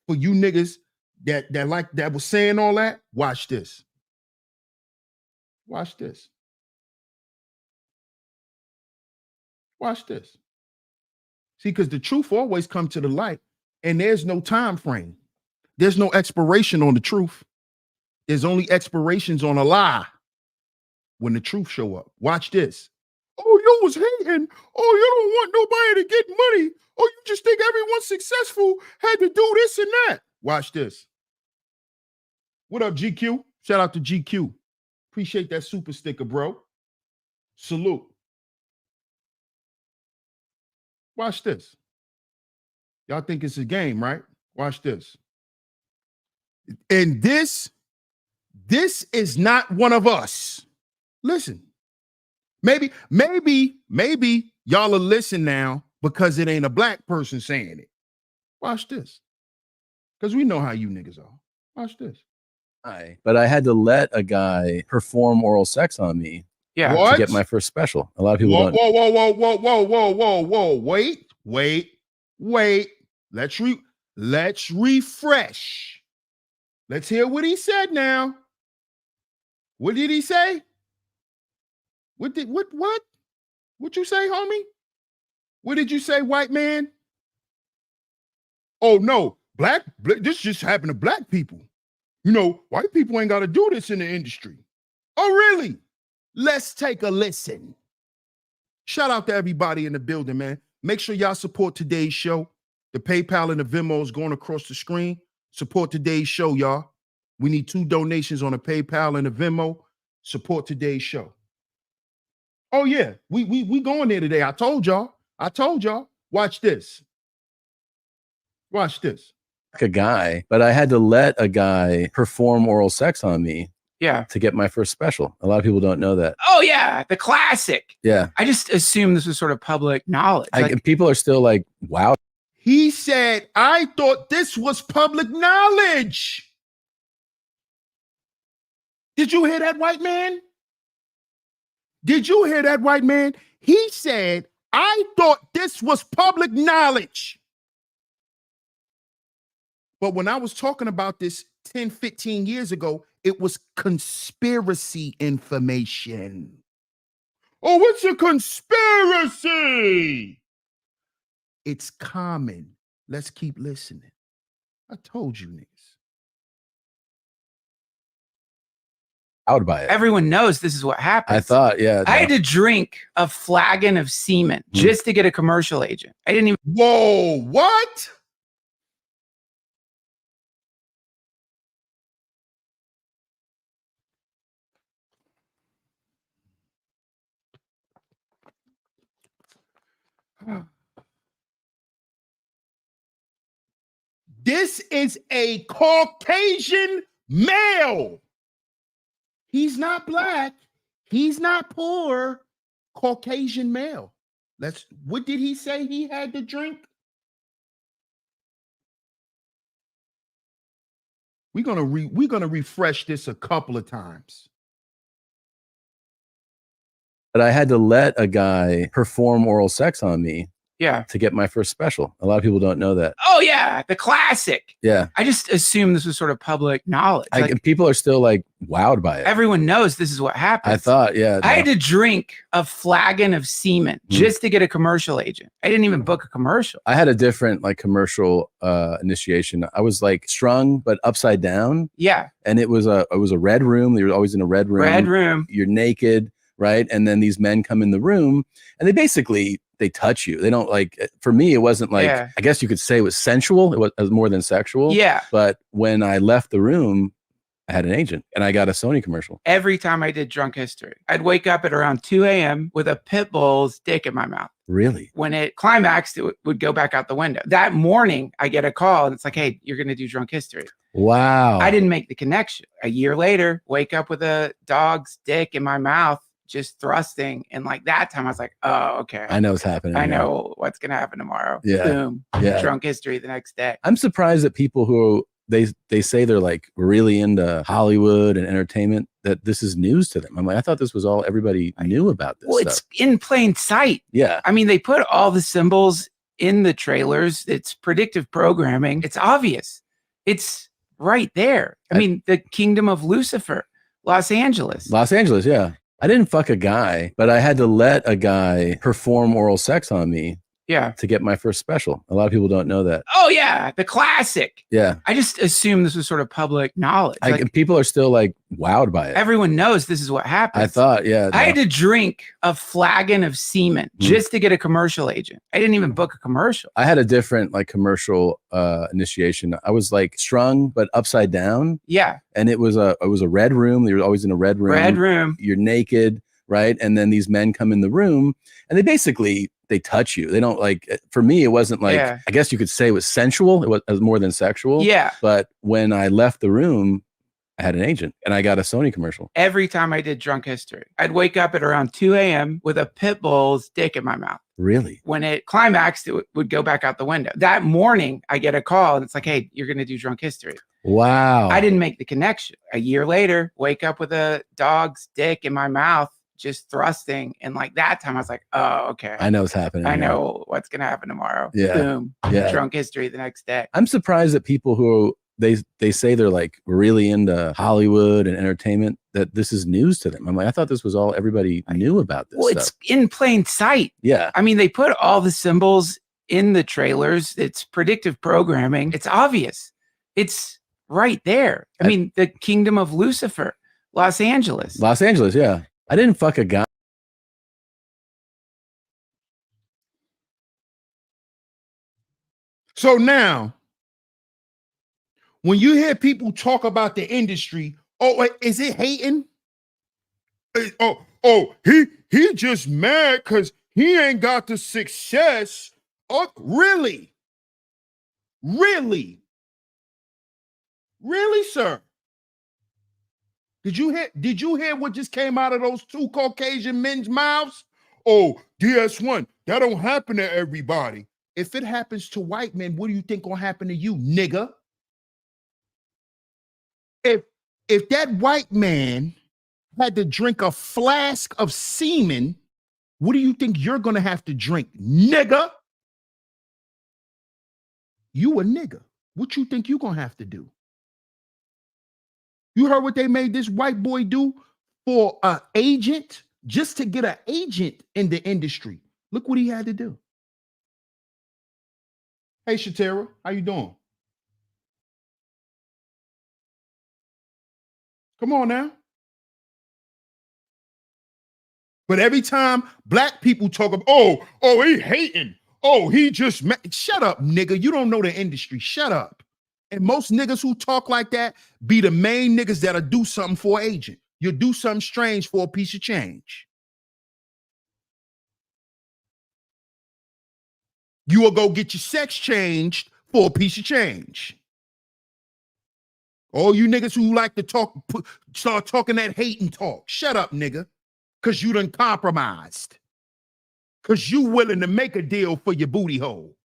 For you niggas that was saying all that, watch this. Watch this. Watch this. See, because the truth always comes to the light, and there's no time frame. There's no expiration on the truth. There's only expirations on a lie when the truth show up. Watch this. Oh, you was hating. Oh, you don't want nobody to get money. Oh, you just think everyone successful had to do this and that. Watch this. What up, GQ? Shout out to GQ. Appreciate that super sticker, bro. Salute. Watch this. Y'all think it's a game, right? Watch this. And this is not one of us. Listen. Maybe y'all will listen now because it ain't a black person saying it. Watch this. Because we know how you niggas are. Watch this. But I had to let a guy perform oral sex on me to get my first special. A lot of people don't. Whoa. Wait. Let's refresh. Let's hear what he said now. What did he say? What you say, homie? What did you say, white man? Oh no, this just happened to black people. You know, white people ain't got to do this in the industry. Oh, really? Let's take a listen. Shout out to everybody in the building, man. Make sure y'all support today's show. The PayPal and the Venmo is going across the screen. Support today's show, y'all. We need 2 donations on the PayPal and the Venmo. Support today's show. Oh yeah, we going there today. I told y'all. Watch this. Watch this. A guy, but I had to let a guy perform oral sex on me to get my first special. A lot of people don't know that. Oh yeah, the classic. Yeah. I just assumed this was sort of public knowledge. People are still like, wow. He said, I thought this was public knowledge. Did you hear that, white man? Did you hear that, white man? He said, I thought this was public knowledge. But when I was talking about this 10, 15 years ago, it was conspiracy information. Oh, it's a conspiracy. It's common. Let's keep listening. I told you niggas. Out by it. Everyone knows this is what happens. I thought, yeah. I had to drink a flagon of semen just to get a commercial agent. I didn't even. Whoa, what? This is a Caucasian male. He's not black. He's not poor. Caucasian male. What did he say he had to drink? We're gonna refresh this a couple of times. But I had to let a guy perform oral sex on me to get my first special. A lot of people don't know that. Oh yeah, the classic. Yeah. I just assumed this was sort of public knowledge. People are still like wowed by it. Everyone knows this is what happens. I thought, yeah. I had to drink a flagon of semen just to get a commercial agent. I didn't even book a commercial. I had a different like commercial initiation. I was like strung but upside down. Yeah. And it was a red room. You're always in a red room. Red room. You're naked, right? And then these men come in the room and they touch you. They don't like, for me, it wasn't like, I guess you could say it was sensual. It was more than sexual. Yeah. But when I left the room, I had an agent and I got a Sony commercial. Every time I did Drunk History, I'd wake up at around 2 a.m. with a pit bull's dick in my mouth. Really? When it climaxed, it would go back out the window. That morning, I get a call and it's like, hey, you're going to do Drunk History. Wow. I didn't make the connection. A year later, wake up with a dog's dick in my mouth, just thrusting. And like that time, I was like, oh, okay. I know what's happening. I know what's going to happen tomorrow. Yeah. Boom. Yeah. Drunk History the next day. I'm surprised that people who they say they're like really into Hollywood and entertainment, that this is news to them. I'm like, I thought this was all everybody knew about this. Well, stuff. It's in plain sight. Yeah. I mean, they put all the symbols in the trailers. It's predictive programming. It's obvious. It's right there. I mean, the kingdom of Lucifer, Los Angeles. Los Angeles, yeah. I didn't fuck a guy, but I had to let a guy perform oral sex on me to get my first special. A lot of people don't know that. Oh yeah, the classic. Yeah. I just assumed this was sort of public knowledge. People are still like wowed by it. Everyone knows this is what happens. I thought, yeah. I had to drink a flagon of semen just to get a commercial agent. I didn't even book a commercial. I had a different like commercial initiation. I was like strung but upside down. Yeah. And it was a red room. You're always in a red room. Red room. You're naked, right? And then these men come in the room and they touch you. They don't like, for me, it wasn't like, I guess you could say it was sensual. It was more than sexual. Yeah. But when I left the room, I had an agent and I got a Sony commercial. Every time I did Drunk History, I'd wake up at around 2 a.m. with a pit bull's dick in my mouth. Really? When it climaxed, it would go back out the window. That morning, I get a call and it's like, hey, you're going to do Drunk History. Wow. I didn't make the connection. A year later, wake up with a dog's dick in my mouth, just thrusting. And like that time, I was like, oh, okay. I know what's happening. I know what's going to happen tomorrow. Yeah. Boom. Yeah. Drunk History the next day. I'm surprised that people who they say they're like really into Hollywood and entertainment, that this is news to them. I'm like, I thought this was all everybody knew about this. Well, it's in plain sight. Yeah. I mean, they put all the symbols in the trailers. It's predictive programming. It's obvious. It's right there. I mean, the kingdom of Lucifer, Los Angeles. Los Angeles, yeah. I didn't fuck a guy. So now, when you hear people talk about the industry, oh, is it hating? He just mad because he ain't got the success. Oh, really? Really? Really, sir? Did you hear what just came out of those two Caucasian men's mouths? Oh, DS1, that don't happen to everybody. If it happens to white men, what do you think gonna happen to you, nigga? If that white man had to drink a flask of semen, what do you think you're gonna have to drink, nigga? You a nigga. What you think you gonna have to do? You heard what they made this white boy do for an agent just to get an agent in the industry. Look what he had to do. Hey, Shatera, how you doing? Come on now. But every time black people talk about, oh, he hating. Oh, he just, shut up, nigga. You don't know the industry. Shut up. And most niggas who talk like that be the main niggas that'll do something for an agent. You'll do something strange for a piece of change. You will go get your sex changed for a piece of change. All you niggas who like to talk, start talking that hating talk. Shut up, nigga. Because you done compromised. Because you willing to make a deal for your booty hole.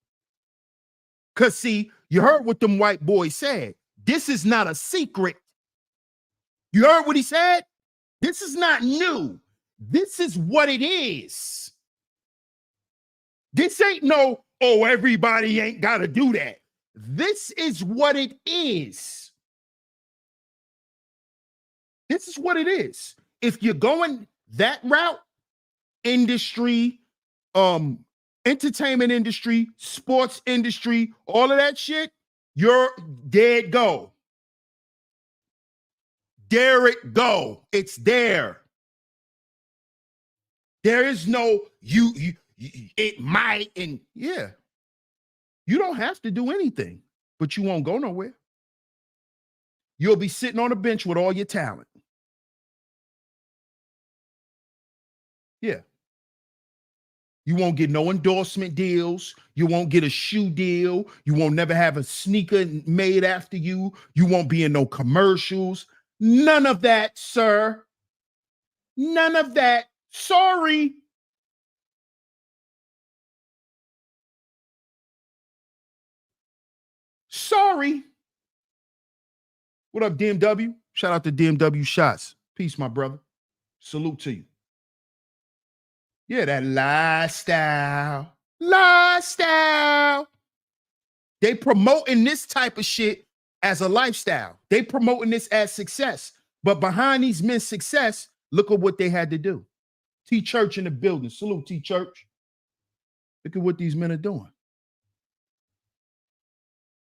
Because, see, you heard what them white boys said. This is not a secret. You heard what he said? This is not new. This is what it is. This ain't no, oh, everybody ain't got to do that. This is what it is. This is what it is. If you're going that route, industry, entertainment industry, sports industry, all of that shit, you're dead go. There it go. It's there. There is no you it might, and yeah. You don't have to do anything, but you won't go nowhere. You'll be sitting on a bench with all your talent. Yeah. You won't get no endorsement deals. You won't get a shoe deal. You won't never have a sneaker made after you. You won't be in no commercials. None of that, sir. None of that. Sorry. Sorry. What up, DMW? Shout out to DMW Shots. Peace, my brother. Salute to you. Yeah, that lifestyle. Lifestyle. They promoting this type of shit as a lifestyle. They promoting this as success. But behind these men's success, look at what they had to do. T Church in the building. Salute, T Church. Look at what these men are doing.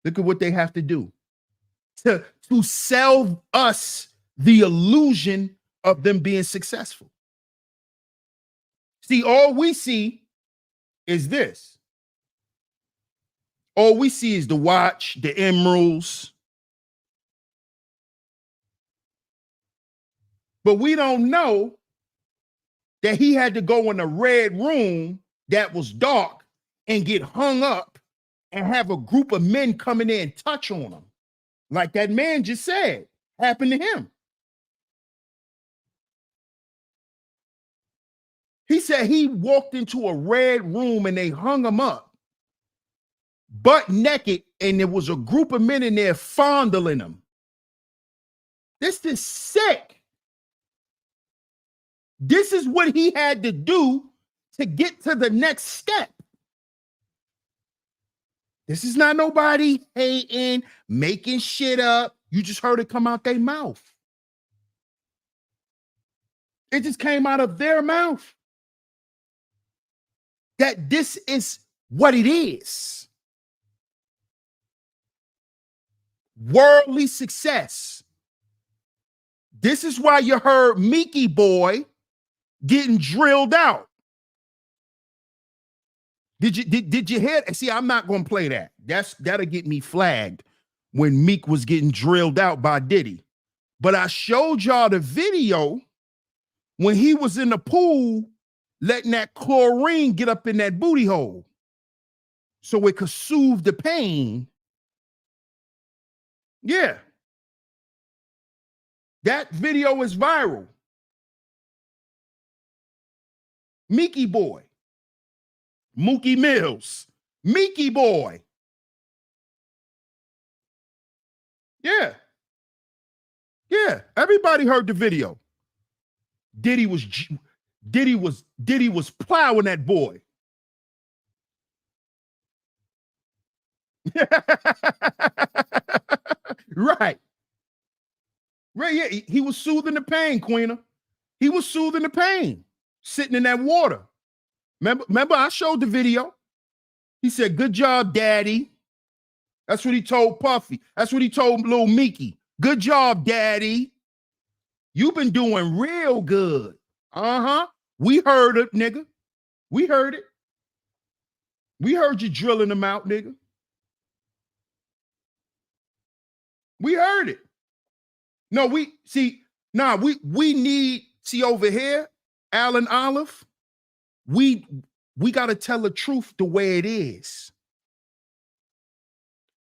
Look at what they have to do to sell us the illusion of them being successful. See, all we see is this. All we see is the watch, the emeralds. But we don't know that he had to go in a red room that was dark and get hung up and have a group of men come in there and touch on him. Like that man just said, happened to him. He said he walked into a red room and they hung him up, butt naked, and there was a group of men in there fondling him. This is sick. This is what he had to do to get to the next step. This is not nobody hating, making shit up. You just heard it come out their mouth. It just came out of their mouth. That this is what it is. Worldly success. This is why you heard Mickey Boy getting drilled out. Did you hear? See, I'm not gonna play that. That'll get me flagged when Meek was getting drilled out by Diddy. But I showed y'all the video when he was in the pool letting that chlorine get up in that booty hole so it could soothe the pain. Yeah. That video is viral. Mickey Boy. Mookie Mills. Mickey Boy. Yeah. Yeah. Everybody heard the video. Diddy was plowing that boy. Right. Right. Yeah. He was soothing the pain, Queena. He was soothing the pain. sitting in that water. Remember I showed the video. He said, good job, daddy. That's what he told Puffy. That's what he told Lil Mickey. Good job, daddy. You've been doing real good. Uh-huh. We heard it, nigga. We heard it. We heard you drilling them out, nigga. We heard it. No, we need, see over here, Alan Olive, we got to tell the truth the way it is.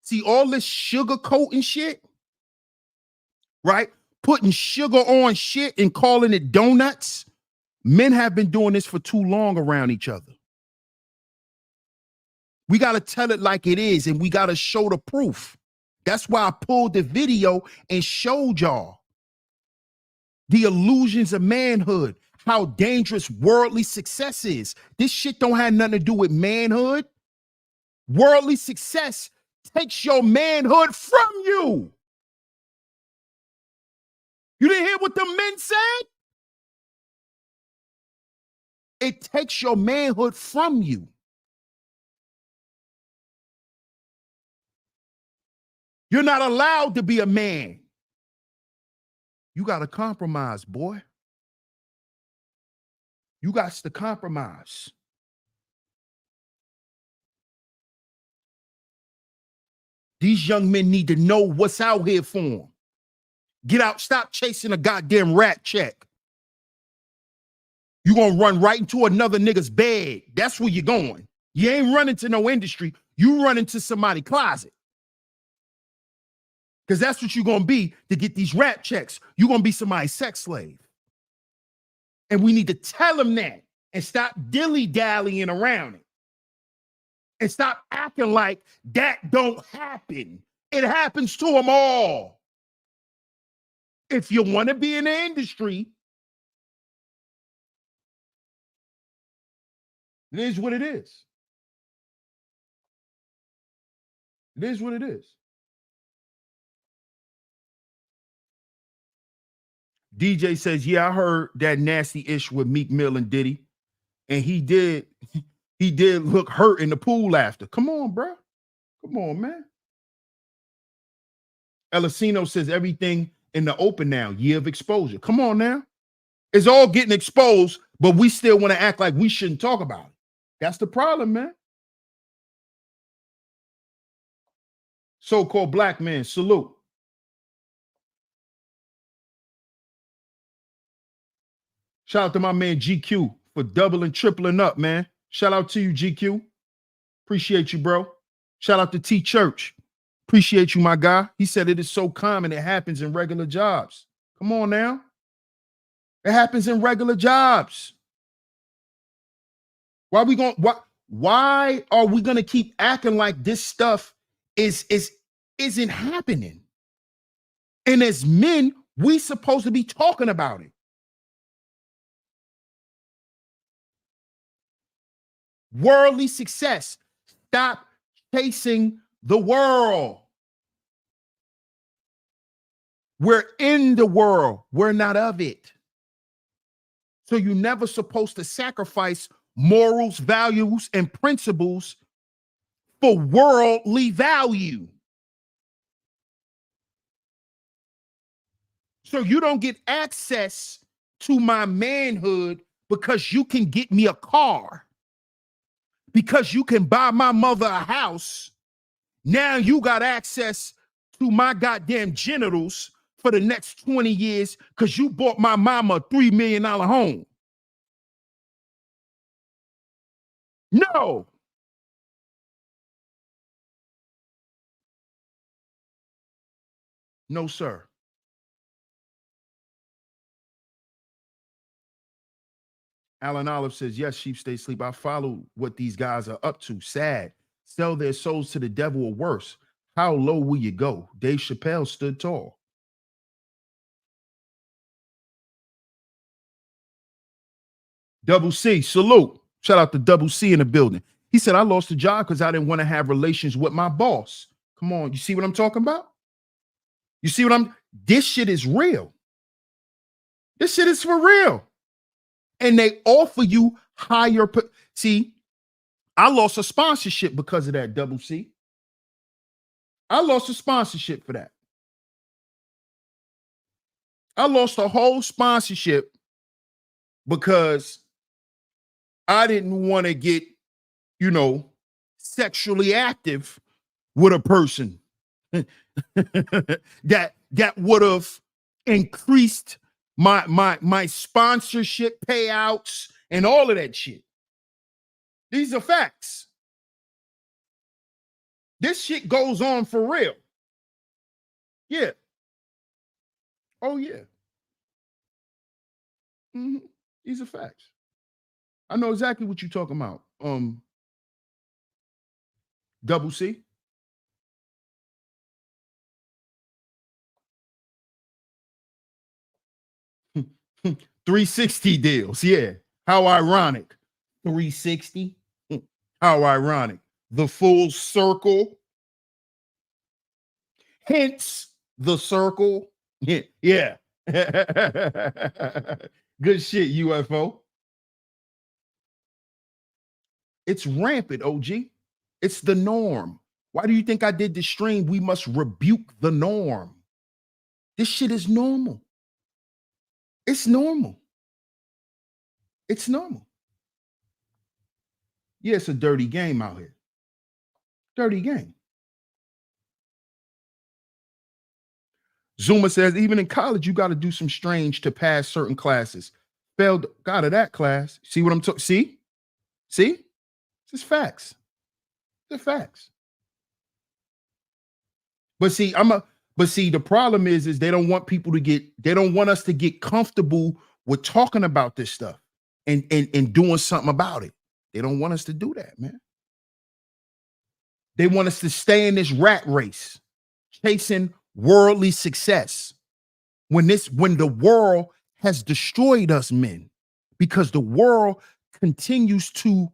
See, all this sugar coating shit, right? Putting sugar on shit and calling it donuts. Men have been doing this for too long around each other. We got to tell it like it is, and we got to show the proof. That's why I pulled the video and showed y'all the illusions of manhood, how dangerous worldly success is. This shit don't have nothing to do with manhood. Worldly success takes your manhood from you. You didn't hear what the men said? It takes your manhood from you. You're not allowed to be a man. You got to compromise, boy. You got to compromise. These young men need to know what's out here for them. Get out, stop chasing a goddamn rat check. You're going to run right into another nigga's bed. That's where you're going. You ain't running to no industry. You run into somebody's closet. Because that's what you're going to be to get these rat checks. You're going to be somebody's sex slave. And we need to tell them that and stop dilly-dallying around it. And stop acting like that don't happen. It happens to them all. If you want to be in the industry, it is what it is. It is what it is. DJ says, yeah, I heard that nasty ish with Meek Mill and Diddy. And he did look hurt in the pool after. Come on, bro. Come on, man. Elisino says everything in the open now, year of exposure. Come on now. It's all getting exposed, but we still want to act like we shouldn't talk about it. That's the problem, man. So-called black man, salute. Shout out to my man GQ for doubling, tripling up, man. Shout out to you, GQ. Appreciate you, bro. Shout out to T Church. Appreciate you, my guy. He said it is so common it happens in regular jobs. Come on now. It happens in regular jobs. Why are we going to keep acting like this stuff isn't happening? And as men, we supposed to be talking about it. Worldly success. Stop chasing the world. We're in the world. We're not of it. So you're never supposed to sacrifice morals, values, and principles for worldly value. So you don't get access to my manhood because you can get me a car. Because you can buy my mother a house. Now you got access to my goddamn genitals for the next 20 years because you bought my mama a $3 million home. No. No, sir. Alan Olive says, yes, sheep stay sleep. I follow what these guys are up to. Sad. Sell their souls to the devil or worse. How low will you go? Dave Chappelle stood tall. Double C, salute. Shout out to Double C in the building. He said, I lost the job because I didn't want to have relations with my boss. Come on, you see what I'm talking about? You see what this shit is real. This shit is for real. and they offer you higher. See, I lost a sponsorship because of that, Double C. I lost a sponsorship for that. I lost a whole sponsorship because I didn't want to get, sexually active with a person that would have increased my sponsorship payouts and all of that shit. These are facts. This shit goes on for real. Yeah. Oh yeah. These are facts. I know exactly what you're talking about. Double C. $360 deals. Yeah. How ironic. 360. How ironic. The full circle. Hence the circle. Yeah. Good shit, UFO. It's rampant, OG. It's the norm. Why do you think I did the stream? We must rebuke the norm. This shit is normal. It's normal. It's normal. Yeah, it's a dirty game out here. Dirty game. Zuma says, even in college, you got to do some strange to pass certain classes. Failed out of that class. See what I'm talking? See? It's just facts. The facts. But see, the problem is they don't want they don't want us to get comfortable with talking about this stuff and doing something about it. They don't want us to do that, man. They want us to stay in this rat race, chasing worldly success when the world has destroyed us men, because the world continues to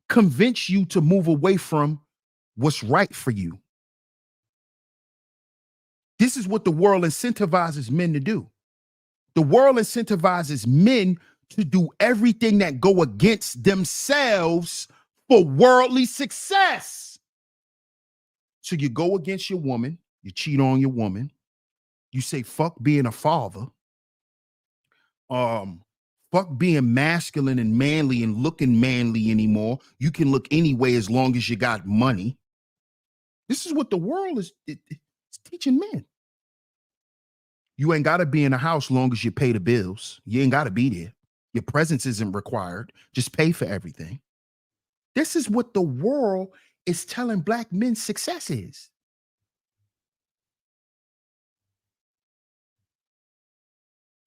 convince you to move away from what's right for you. This is what the world incentivizes men to do. The world incentivizes men to do everything that go against themselves for worldly success. So you go against your woman, you cheat on your woman, you say fuck being a father, fuck being masculine and manly and looking manly anymore. You can look anyway as long as you got money. This is what the world is teaching men. You ain't got to be in the house long as you pay the bills. You ain't got to be there. Your presence isn't required. Just pay for everything. This is what the world is telling black men success is.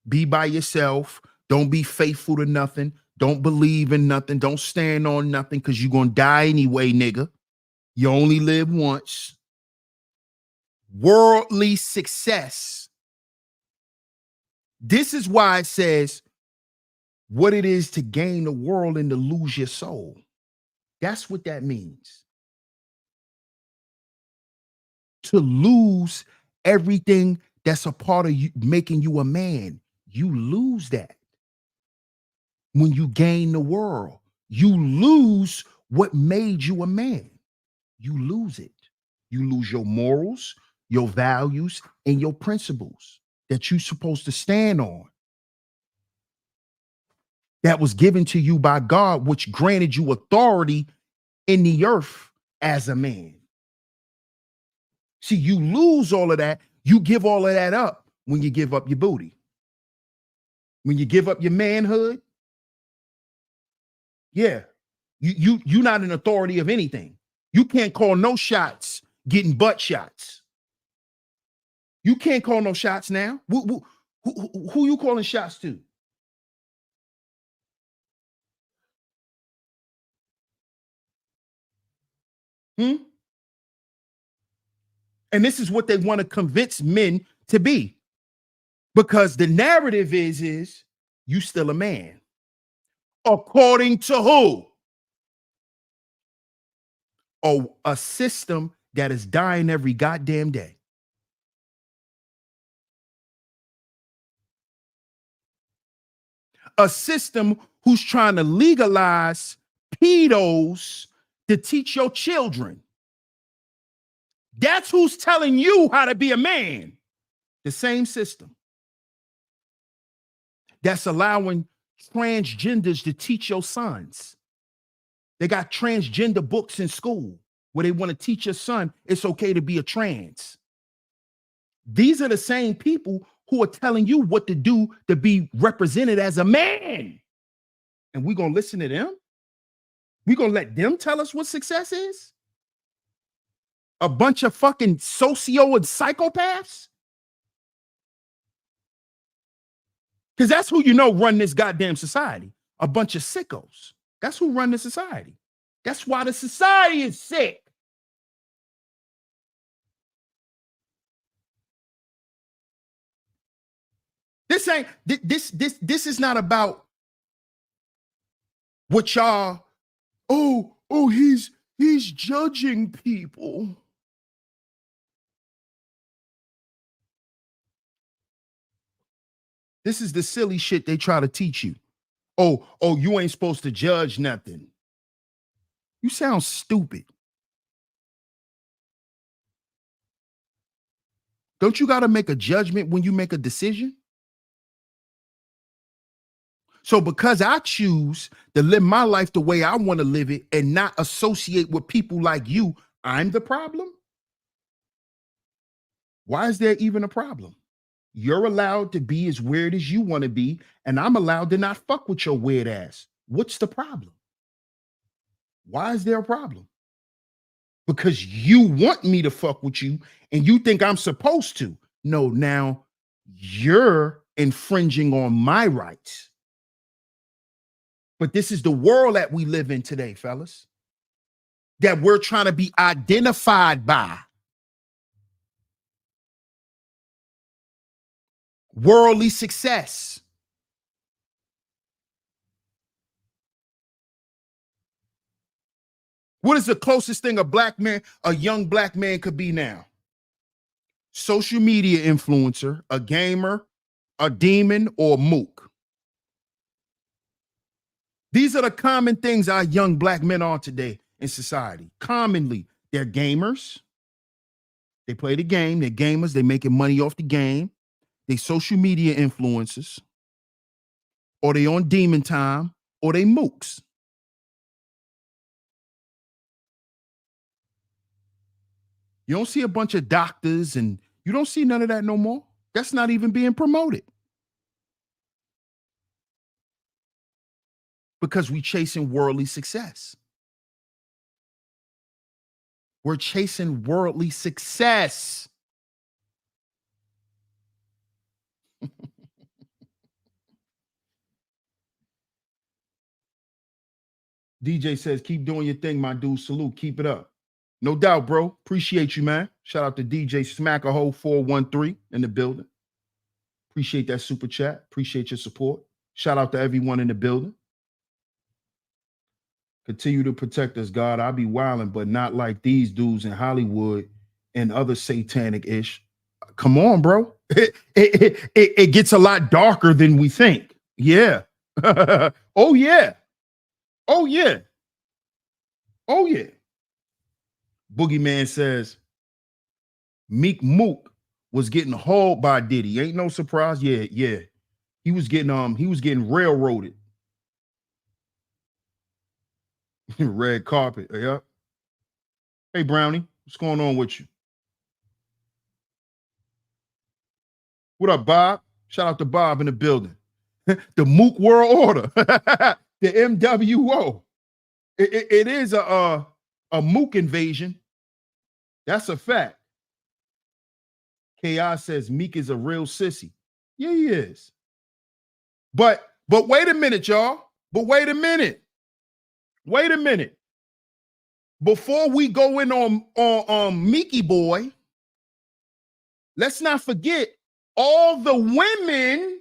Be by yourself. Don't be faithful to nothing. Don't believe in nothing. Don't stand on nothing, because you're going to die anyway, nigga. You only live once. Worldly success. This is why it says what it is to gain the world and to lose your soul. That's what that means. To lose everything that's a part of you, making you a man. You lose that. When you gain the world, you lose what made you a man. You lose it. You lose your morals, your values, and your principles that you're supposed to stand on. That was given to you by God, which granted you authority in the earth as a man. See, you lose all of that. You give all of that up when you give up your booty. When you give up your manhood, yeah, you're not an authority of anything. You can't call no shots getting butt shots. You can't call no shots now. Who you calling shots to? And this is what they want to convince men to be. Because the narrative is you still a man. According to who? Oh, a system that is dying every goddamn day. a system who's trying to legalize pedos to teach your children. That's who's telling you how to be a man. The same system that's allowing transgenders to teach your sons. They got transgender books in school where they want to teach your son it's okay to be a trans. These are the same people who are telling you what to do to be represented as a man. And we're going to listen to them? We're going to let them tell us what success is? A bunch of fucking socio and psychopaths? Because that's who you know run this goddamn society. A bunch of sickos. That's who run the society. That's why the society is sick. This ain't this is not about what y'all, he's judging people. This is the silly shit they try to teach you. Oh, you ain't supposed to judge nothing. You sound stupid. Don't you got to make a judgment when you make a decision? So because I choose to live my life the way I want to live it and not associate with people like you, I'm the problem? Why is there even a problem? You're allowed to be as weird as you want to be, and I'm allowed to not fuck with your weird ass. What's the problem? Why is there a problem? Because you want me to fuck with you, and you think I'm supposed to. No, now you're infringing on my rights. But this is the world that we live in today, fellas, that we're trying to be identified by. Worldly success. What is the closest thing a young black man could be now? Social media influencer, a gamer, a demon, or mook. These are the common things our young black men are today in society. Commonly, they're gamers. They play the game. They're gamers. They're making money off the game. They social media influencers, or they on demon time, or they mooks. You don't see a bunch of doctors, and you don't see none of that no more. That's not even being promoted. Because we chasing worldly success. We're chasing worldly success. DJ says, keep doing your thing, my dude. Salute. Keep it up. No doubt, bro. Appreciate you, man. Shout out to DJ Smackerhole 413 in the building. Appreciate that super chat. Appreciate your support. Shout out to everyone in the building. Continue to protect us, God. I'll be wilding, but not like these dudes in Hollywood and other satanic-ish. Come on, bro. It gets a lot darker than we think. Yeah. Oh, yeah. Oh, yeah. Oh, yeah. Boogeyman says, Meek Mook was getting hauled by Diddy. Ain't no surprise. Yeah. He was getting railroaded. Red carpet. Yeah. Hey, Brownie, what's going on with you? What up, Bob? Shout out to Bob in the building. The Mook World Order. The MWO. It is a Mook invasion. That's a fact. KI says Meek is a real sissy. Yeah, he is. But wait a minute, y'all. But wait a minute. Wait a minute. Before we go in on Meeky Boy, let's not forget all the women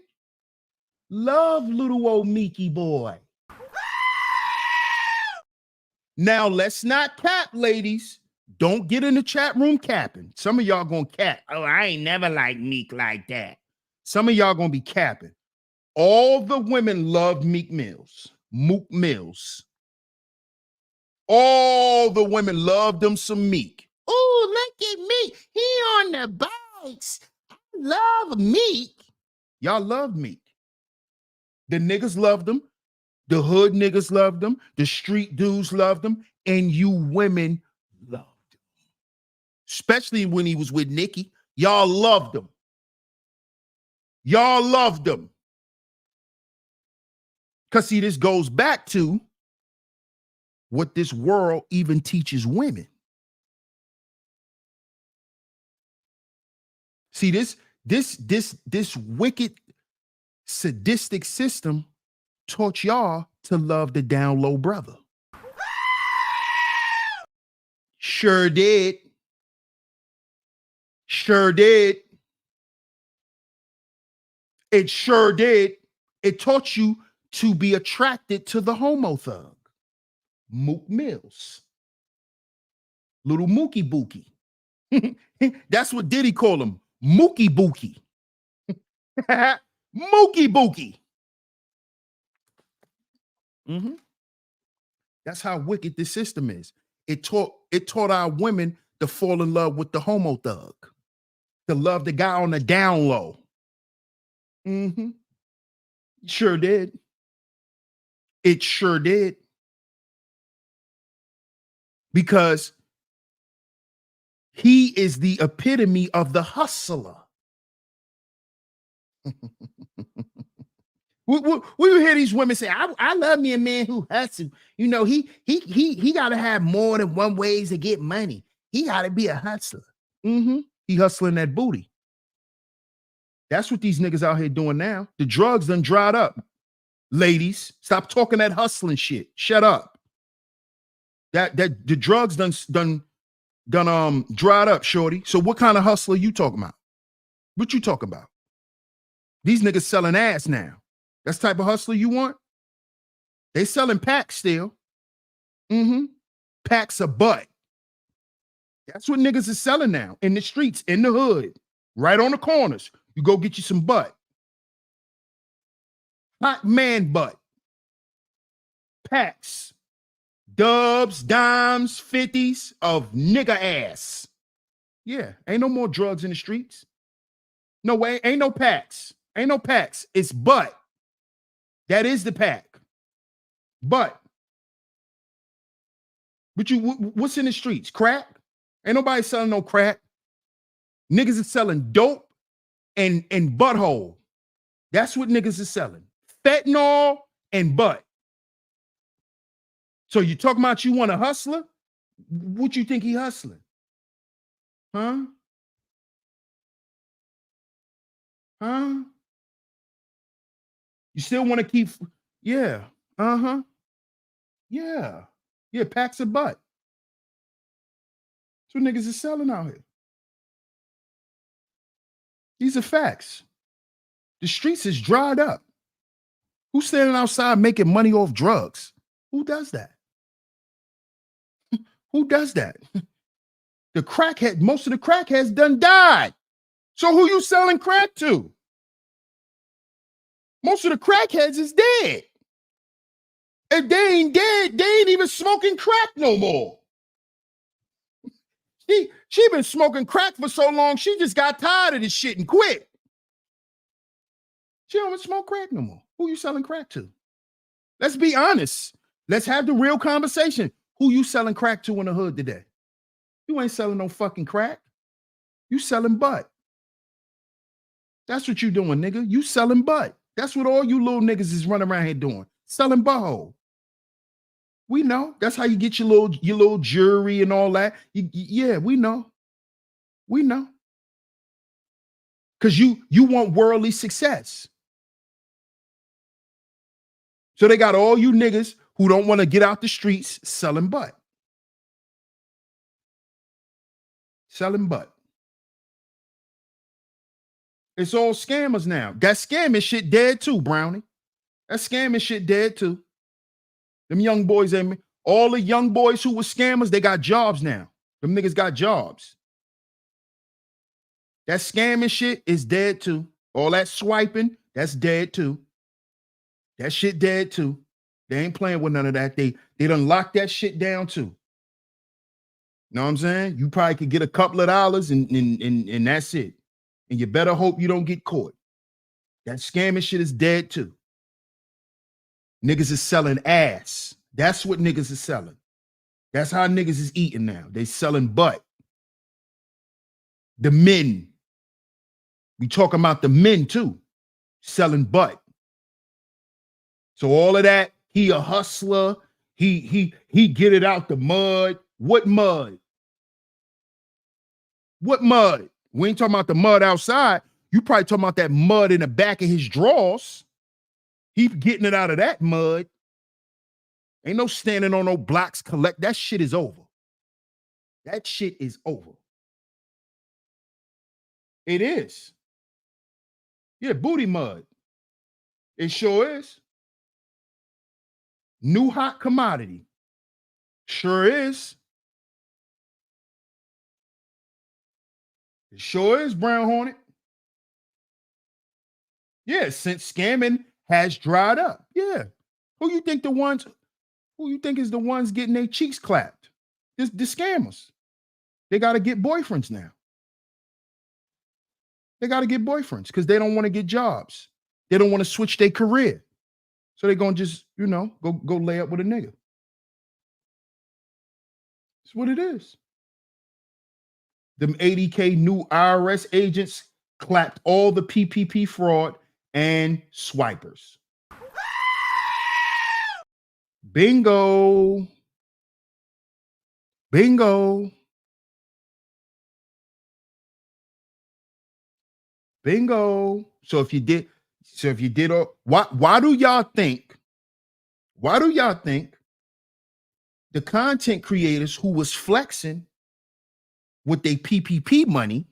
love little old Meeky Boy. Now, let's not cap, ladies. Don't get in the chat room capping. Some of y'all gonna cap. Oh, I ain't never liked Meek like that. Some of y'all gonna be capping. All the women loved Meek Mills. Mook Mills. All the women loved them some Meek. Oh, look at Meek. He on the bikes. I love Meek. Y'all love Meek. The niggas loved them. The hood niggas loved them. The street dudes loved them. And you women loved him. Especially when he was with Nicki. Y'all loved him. Y'all loved him. Because see, this goes back to what this world even teaches women. See, this wicked, sadistic system taught y'all to love the down low brother. Sure did. Sure did. It sure did. It taught you to be attracted to the homo thug. Mook Mills. Little Mookie Bookie. That's what Diddy called him. Mookie Bookie. Mookie Bookie. That's how wicked this system is. It taught our women to fall in love with the homo thug, to love the guy on the down low. Sure did. It sure did. Because he is the epitome of the hustler. We hear these women say, I love me a man who hustles. You know, he got to have more than one ways to get money. He got to be a hustler. He hustling that booty. That's what these niggas out here doing now. The drugs done dried up. Ladies, stop talking that hustling shit. Shut up. That the drugs done dried up, shorty. So what kind of hustler you talking about? What you talking about? These niggas selling ass now. That's the type of hustler you want? They selling packs still. Packs of butt. That's what niggas is selling now in the streets, in the hood, right on the corners. You go get you some butt. Hot man butt. Packs. Dubs, dimes, 50s of nigga ass. Yeah, ain't no more drugs in the streets. No way, ain't no packs. Ain't no packs. It's butt. That is the pack. Butt. But what's in the streets? Crack? Ain't nobody selling no crack. Niggas is selling dope and butthole. That's what niggas is selling. Fentanyl and butt. So you talking about you want a hustler? What you think he hustling? Huh? Huh? You still want to keep, yeah. Yeah. Yeah, packs of butt. That's what niggas is selling out here. These are facts. The streets is dried up. Who's standing outside making money off drugs? Who does that? Who does that? The crackhead, most of the crackheads done died. So who you selling crack to? Most of the crackheads is dead. If they ain't dead, they ain't even smoking crack no more. She been smoking crack for so long, she just got tired of this shit and quit. She don't even smoke crack no more. Who you selling crack to? Let's be honest. Let's have the real conversation. Who you selling crack to in the hood today? You ain't selling no fucking crack. You selling butt. That's what you doing, nigga. You selling butt. That's what all you little niggas is running around here doing. Selling butthole. We know. That's how you get your little jewelry and all that. Yeah, we know. We know. Because you want worldly success. So they got all you niggas who don't want to get out the streets selling butt. Selling butt. It's all scammers now. That scamming shit dead too, Brownie. That scamming shit dead too. Them young boys, all the young boys who were scammers, they got jobs now. Them niggas got jobs. That scamming shit is dead too. All that swiping, that's dead too. That shit dead too. They ain't playing with none of that. They done locked that shit down too. Know what I'm saying? You probably could get a couple of dollars and that's it. And you better hope you don't get caught. That scamming shit is dead too. Niggas is selling ass. That's what niggas is selling. That's how niggas is eating now. They selling butt. The men. We talking about the men too. Selling butt. So all of that, he a hustler. He get it out the mud. What mud? What mud? We ain't talking about the mud outside. You probably talking about that mud in the back of his drawers. He getting it out of that mud. Ain't no standing on no blocks collect. That shit is over. That shit is over. It is. Yeah, booty mud. It sure is. New hot commodity. Sure is. It sure is, Brown Hornet. Yeah, since scamming has dried up. Yeah. Who you think is the ones getting their cheeks clapped? The scammers. They got to get boyfriends now. They got to get boyfriends because they don't want to get jobs. They don't want to switch their career. So they're going to just, go lay up with a nigga. That's what it is. Them 80K new IRS agents clapped all the PPP fraud and swipers. Bingo. Bingo. Bingo. So if you did, why do y'all think the content creators who was flexing with their PPP money,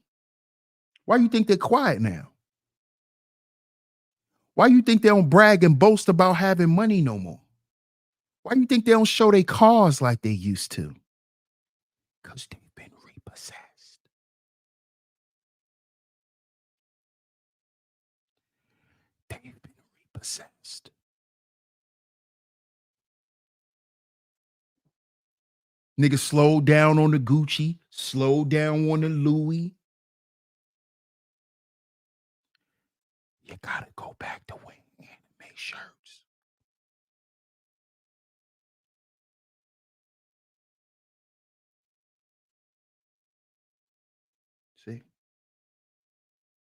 why you think they're quiet now? Why you think they don't brag and boast about having money no more? Why you think they don't show their cars like they used to? Because they've been repossessed. They've been repossessed. Nigga, slow down on the Gucci, slow down on the Louis. You gotta go back to wearing anime shirts. See?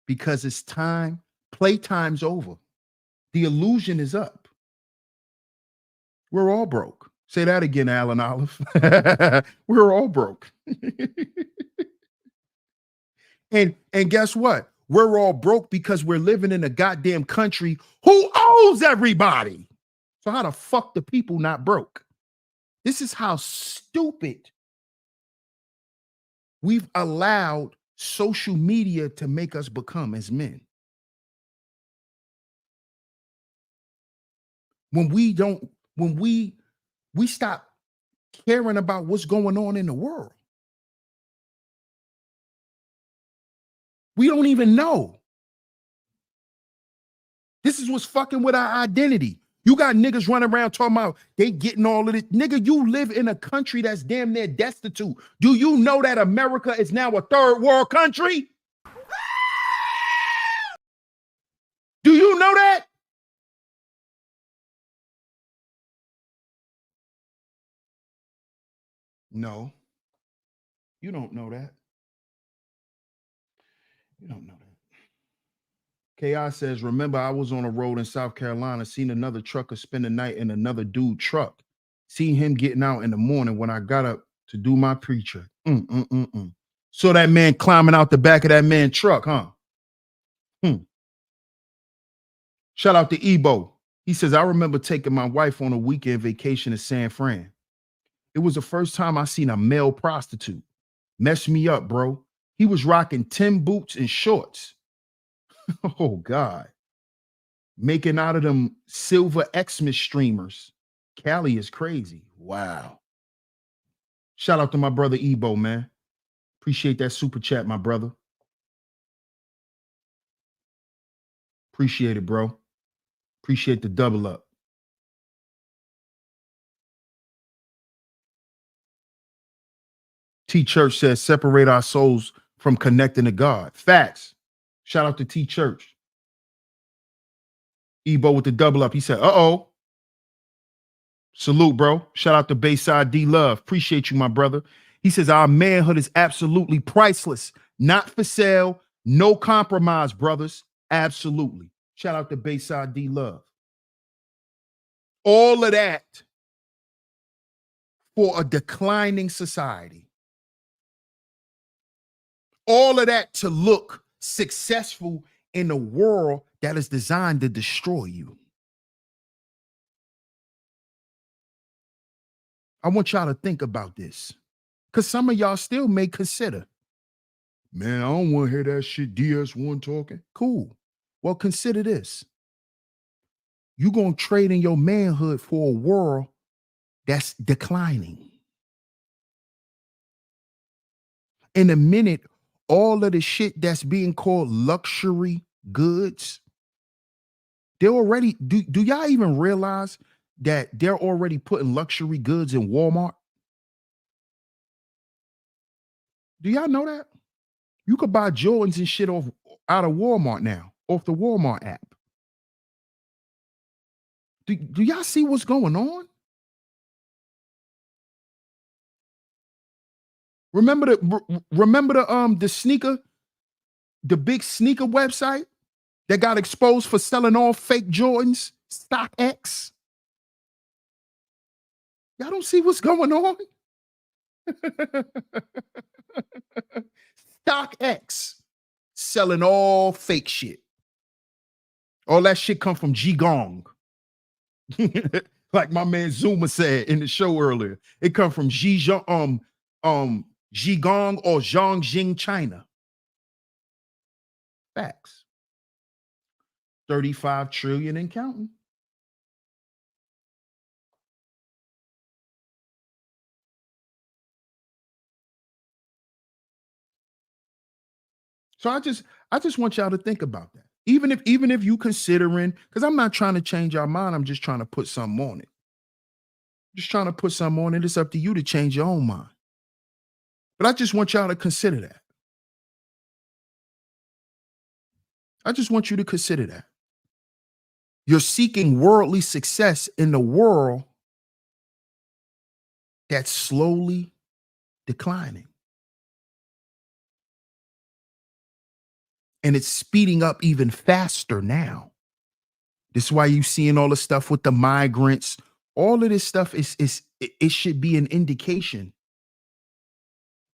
Because it's time, playtime's over. The illusion is up. We're all broke. Say that again, Alan Olive. We're all broke. and guess what? We're all broke because we're living in a goddamn country who owes everybody. So how the fuck the people not broke? This is how stupid we've allowed social media to make us become as men. When we stop caring about what's going on in the world. We don't even know. This is what's fucking with our identity. You got niggas running around talking about they getting all of this. Nigga, you live in a country that's damn near destitute. Do you know that America is now a third world country? Do you know that? No. You don't know that. You don't know that. KI says, remember, I was on a road in South Carolina, seen another trucker spend the night in another dude truck. Seen him getting out in the morning when I got up to do my preacher. So that man climbing out the back of that man's truck, huh? Shout out to Ebo. He says, I remember taking my wife on a weekend vacation to San Fran. It was the first time I seen a male prostitute. Messed me up, bro. He was rocking Tim boots and shorts. Oh, God. Making out of them silver Xmas streamers. Cali is crazy. Wow. Shout out to my brother Ebo, man. Appreciate that super chat, my brother. Appreciate it, bro. Appreciate the double up. T Church says separate our souls from connecting to God. Facts. Shout out to T Church. Ebo with the double up. He said, uh-oh. Salute, bro. Shout out to Bayside D Love. Appreciate you, my brother. He says our manhood is absolutely priceless. Not for sale. No compromise, brothers. Absolutely. Shout out to Bayside D Love. All of that for a declining society. All of that to look successful in a world that is designed to destroy you. I want y'all to think about this, because some of y'all still may consider, man, I don't want to hear that shit DS1 talking. Cool. Well, consider this. You're going to trade in your manhood for a world that's declining. In a minute, all of the shit that's being called luxury goods, they're already, do y'all even realize that they're already putting luxury goods in Walmart? Do y'all know that? You could buy Jordans and shit out of Walmart now, off the Walmart app. Do y'all see what's going on? Remember the sneaker, the big sneaker website that got exposed for selling all fake Jordans, StockX? Y'all don't see what's going on? StockX selling all fake shit. All that shit come from Qigong. Like my man Zuma said in the show earlier. It come from Qigong or Zhongjing, China. Facts. 35 trillion and counting. So I just want y'all to think about that. Even if you considering, because I'm not trying to change our mind, I'm just trying to put something on it. Just trying to put something on it. It's up to you to change your own mind. But I just want y'all to consider that. I just want you to consider that. You're seeking worldly success in the world that's slowly declining. And it's speeding up even faster now. This is why you're seeing all the stuff with the migrants. All of this stuff it should be an indication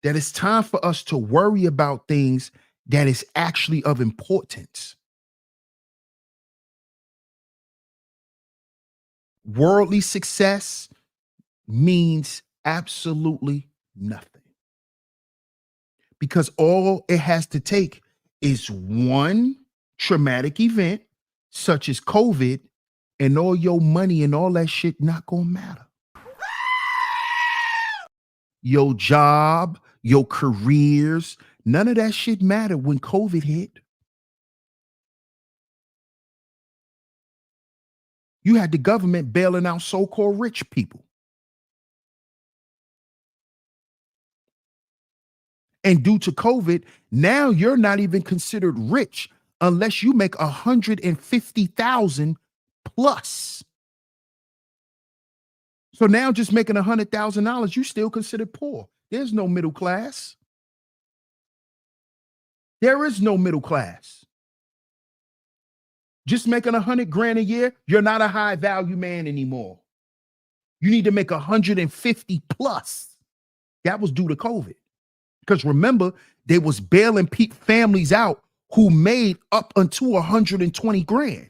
that it's time for us to worry about things that is actually of importance. Worldly success means absolutely nothing. Because all it has to take is one traumatic event, such as COVID, and all your money and all that shit not gonna matter. Your job, your careers, none of that shit mattered when COVID hit. You had the government bailing out so-called rich people. And due to COVID, now you're not even considered rich unless you make 150,000 plus. So now just making $100,000, you still considered poor. There's no middle class. There is no middle class. Just making 100 grand a year, you're not a high value man anymore. You need to make 150 plus. That was due to COVID. Because remember, they was bailing families out who made up until 120 grand.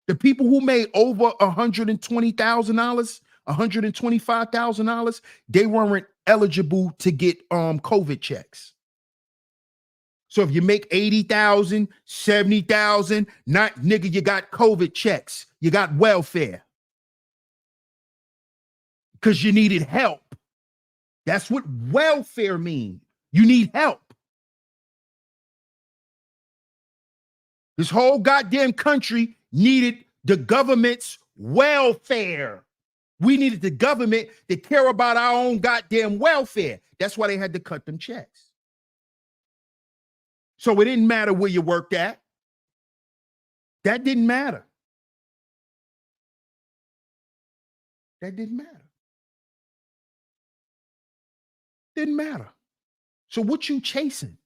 The people who made over $120,000, $125,000, they weren't eligible to get COVID checks. So if you make 80,000, 70,000, not nigga, you got COVID checks. You got welfare. Because you needed help. That's what welfare means. You need help. This whole goddamn country needed the government's welfare. We needed the government to care about our own goddamn welfare. That's why they had to cut them checks. So it didn't matter where you worked at. That didn't matter. That didn't matter. Didn't matter. So what you chasing?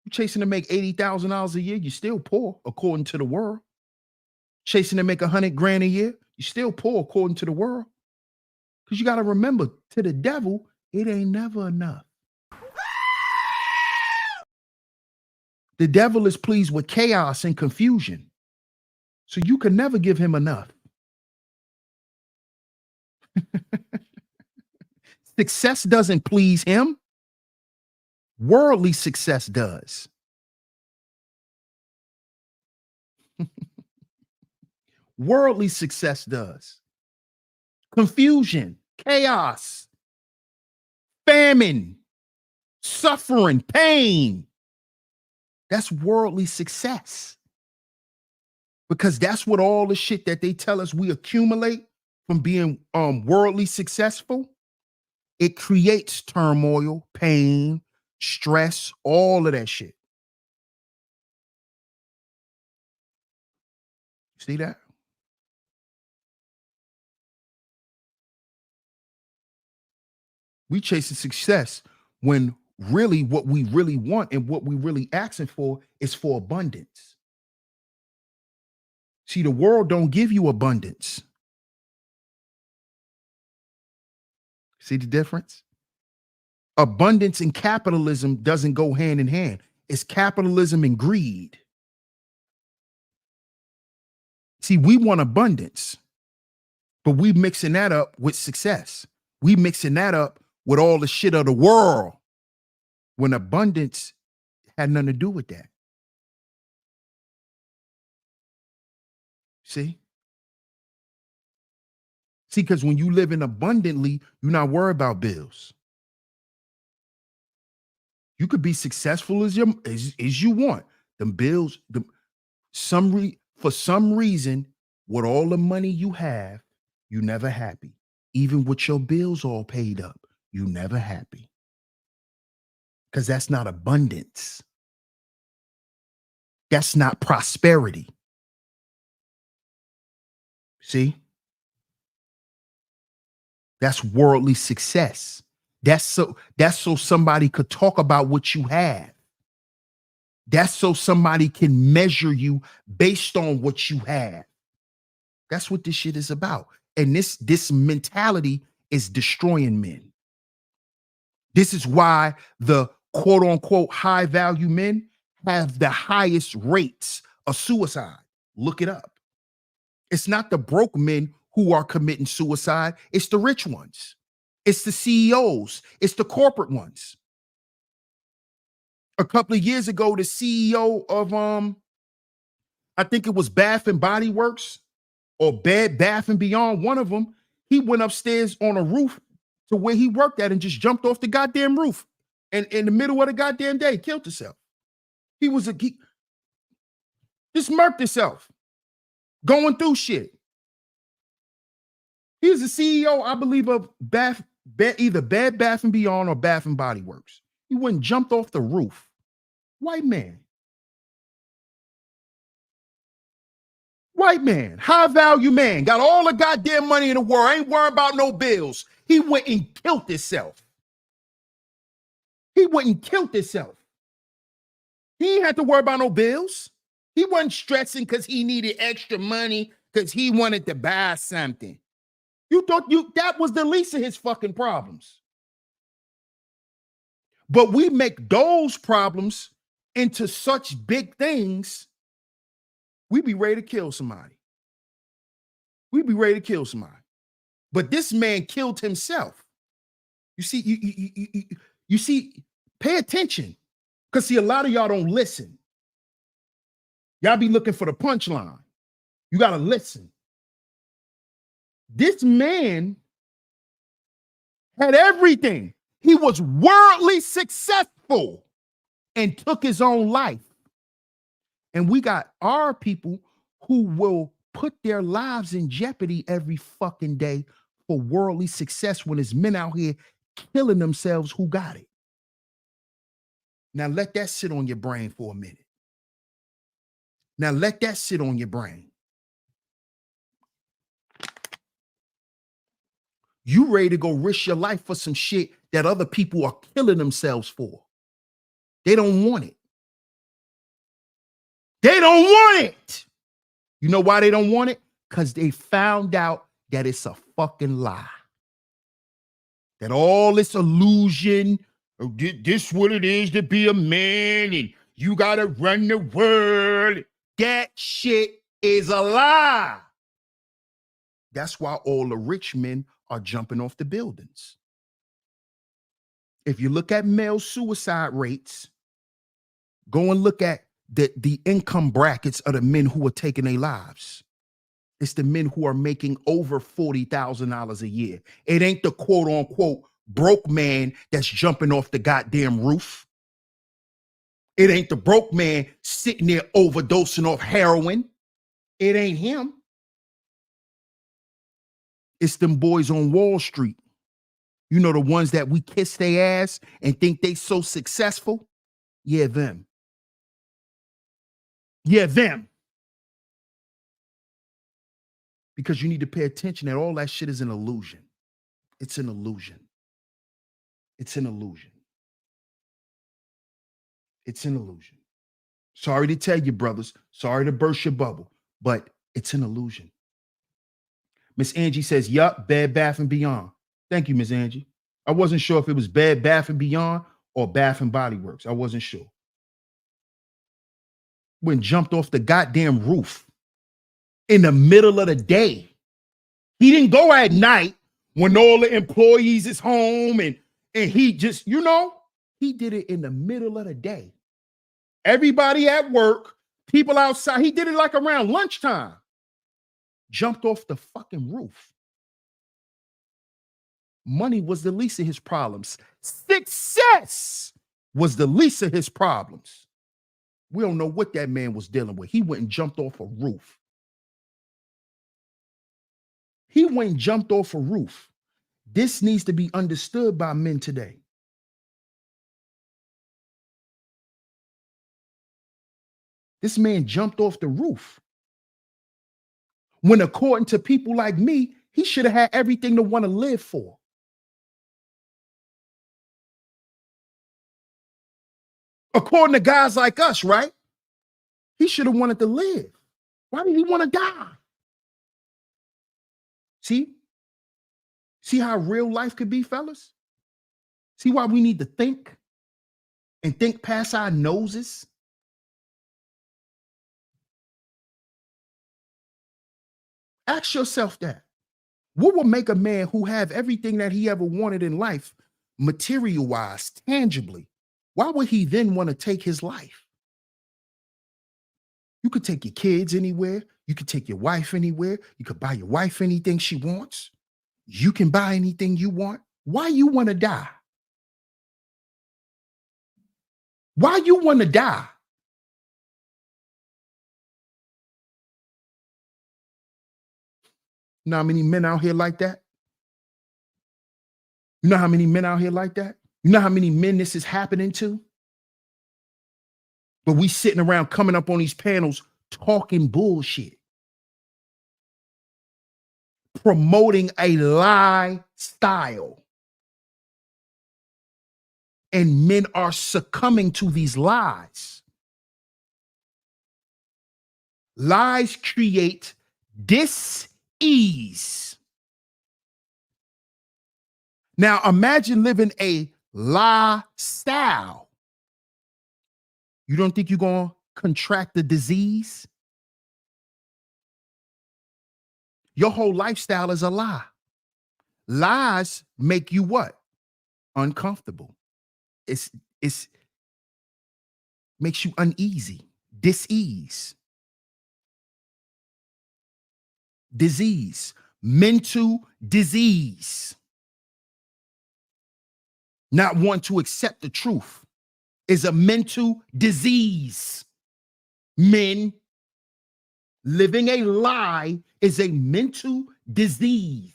You chasing to make $80,000 a year? You still poor according to the world. Chasing to make $100,000 a year? You still poor according to the world. Because you got to remember, to the devil, it ain't never enough. The devil is pleased with chaos and confusion. So you can never give him enough. Success doesn't please him. Worldly success does. Worldly success does. Confusion, chaos, famine, suffering, pain. That's worldly success. Because that's what all the shit that they tell us we accumulate from being worldly successful, it creates turmoil, pain, stress, all of that shit. See that? We chasing success when really what we really want and what we really asking for is for abundance. See, the world don't give you abundance. See the difference? Abundance and capitalism doesn't go hand in hand. It's capitalism and greed. See, we want abundance, but we mixing that up with success. We mixing that up with all the shit of the world when abundance had nothing to do with that. See? See, because when you live in abundantly, you're not worried about bills. You could be successful as you want. Them bills, for some reason, with all the money you have, you never happy. Even with your bills all paid up, you never happy. Because that's not abundance. That's not prosperity. See? That's worldly success. That's so somebody could talk about what you have. That's so somebody can measure you based on what you have. That's what this shit is about. And this mentality is destroying men. This is why the quote unquote high value men have the highest rates of suicide. Look it up. It's not the broke men who are committing suicide. It's the rich ones. It's the CEOs. It's the corporate ones. A couple of years ago, the CEO of I think it was Bath and Body Works or Bed Bath and Beyond, one of them, he went upstairs on a roof to where he worked at and just jumped off the goddamn roof. And in the middle of the goddamn day, killed himself. He just murked himself. Going through shit. He's the CEO, I believe, of either Bed Bath and Beyond or Bath and Body Works. He went and jumped off the roof. White man. White man, high value man, got all the goddamn money in the world, ain't worried about no bills. He went and killed himself. He went and killed himself. He ain't had to worry about no bills. He wasn't stressing because he needed extra money because he wanted to buy something. You thought that was the least of his fucking problems. But we make those problems into such big things, we be ready to kill somebody. We be ready to kill somebody. But this man killed himself. You see, you see, pay attention. Because see, a lot of y'all don't listen. Y'all be looking for the punchline. You got to listen. This man had everything. He was worldly successful and took his own life. And we got our people who will put their lives in jeopardy every fucking day for worldly success when there's men out here killing themselves who got it. Now let that sit on your brain for a minute. Now let that sit on your brain. You ready to go risk your life for some shit that other people are killing themselves for. They don't want it. They don't want it. You know why they don't want it? Because they found out that it's a fucking lie. That all this illusion, this what it is to be a man, and you gotta run the world. That shit is a lie. That's why all the rich men are jumping off the buildings. If you look at male suicide rates, go and look at the income brackets of the men who are taking their lives. It's the men who are making over $40,000 a year. It ain't the quote unquote broke man that's jumping off the goddamn roof. It ain't the broke man sitting there overdosing off heroin. It ain't him. It's them boys on Wall Street. You know, the ones that we kiss their ass and think they so successful? Yeah, them. Yeah, them. Because you need to pay attention that all that shit is an illusion. It's an illusion. It's an illusion. It's an illusion. Sorry to tell you, brothers. Sorry to burst your bubble, but it's an illusion. Miss Angie says, yup, Bed Bath & Beyond. Thank you, Miss Angie. I wasn't sure if it was Bed Bath & Beyond or Bath & Body Works. I wasn't sure. When jumped off the goddamn roof in the middle of the day. He didn't go at night when all the employees is home and he just, you know, he did it in the middle of the day. Everybody at work, people outside. He did it like around lunchtime. Jumped off the fucking roof. Money was the least of his problems. Success was the least of his problems. We don't know what that man was dealing with. He went and jumped off a roof. He went and jumped off a roof. This needs to be understood by men today. This man jumped off the roof. When according to people like me, he should have had everything to want to live for. According to guys like us, right? He should have wanted to live. Why did he want to die? See? See how real life could be, fellas? See why we need to think and think past our noses? Ask yourself that. What would make a man who have everything that he ever wanted in life, material-wise, tangibly, why would he then want to take his life? You could take your kids anywhere. You could take your wife anywhere. You could buy your wife anything she wants. You can buy anything you want. Why you want to die? Why you want to die? You know how many men out here like that? You know how many men out here like that? You know how many men this is happening to? But we sitting around coming up on these panels talking bullshit. Promoting a lifestyle. And men are succumbing to these lies. Lies create dis-ease. Now imagine living a lifestyle. You don't think you're going to contract the disease? Your whole lifestyle is a lie. Lies make you what? Uncomfortable. It's makes you uneasy, dis-ease. Disease, mental disease. Not want to accept the truth is a mental disease. Men Living a lie is a mental disease.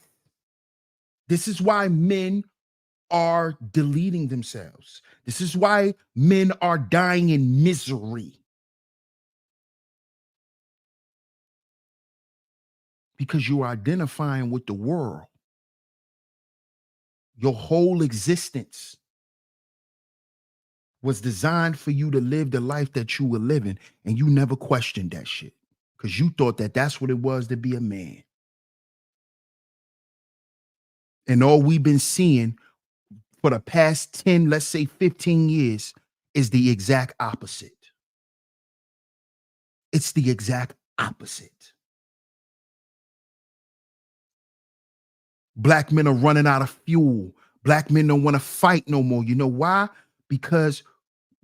This is why men are deleting themselves. This is why men are dying in misery. Because you're identifying with the world. Your whole existence was designed for you to live the life that you were living, and you never questioned that shit because you thought that that's what it was to be a man. And all we've been seeing for the past 10, let's say 15 years is the exact opposite. It's the exact opposite. Black men are running out of fuel. Black men don't want to fight no more. You know why? Because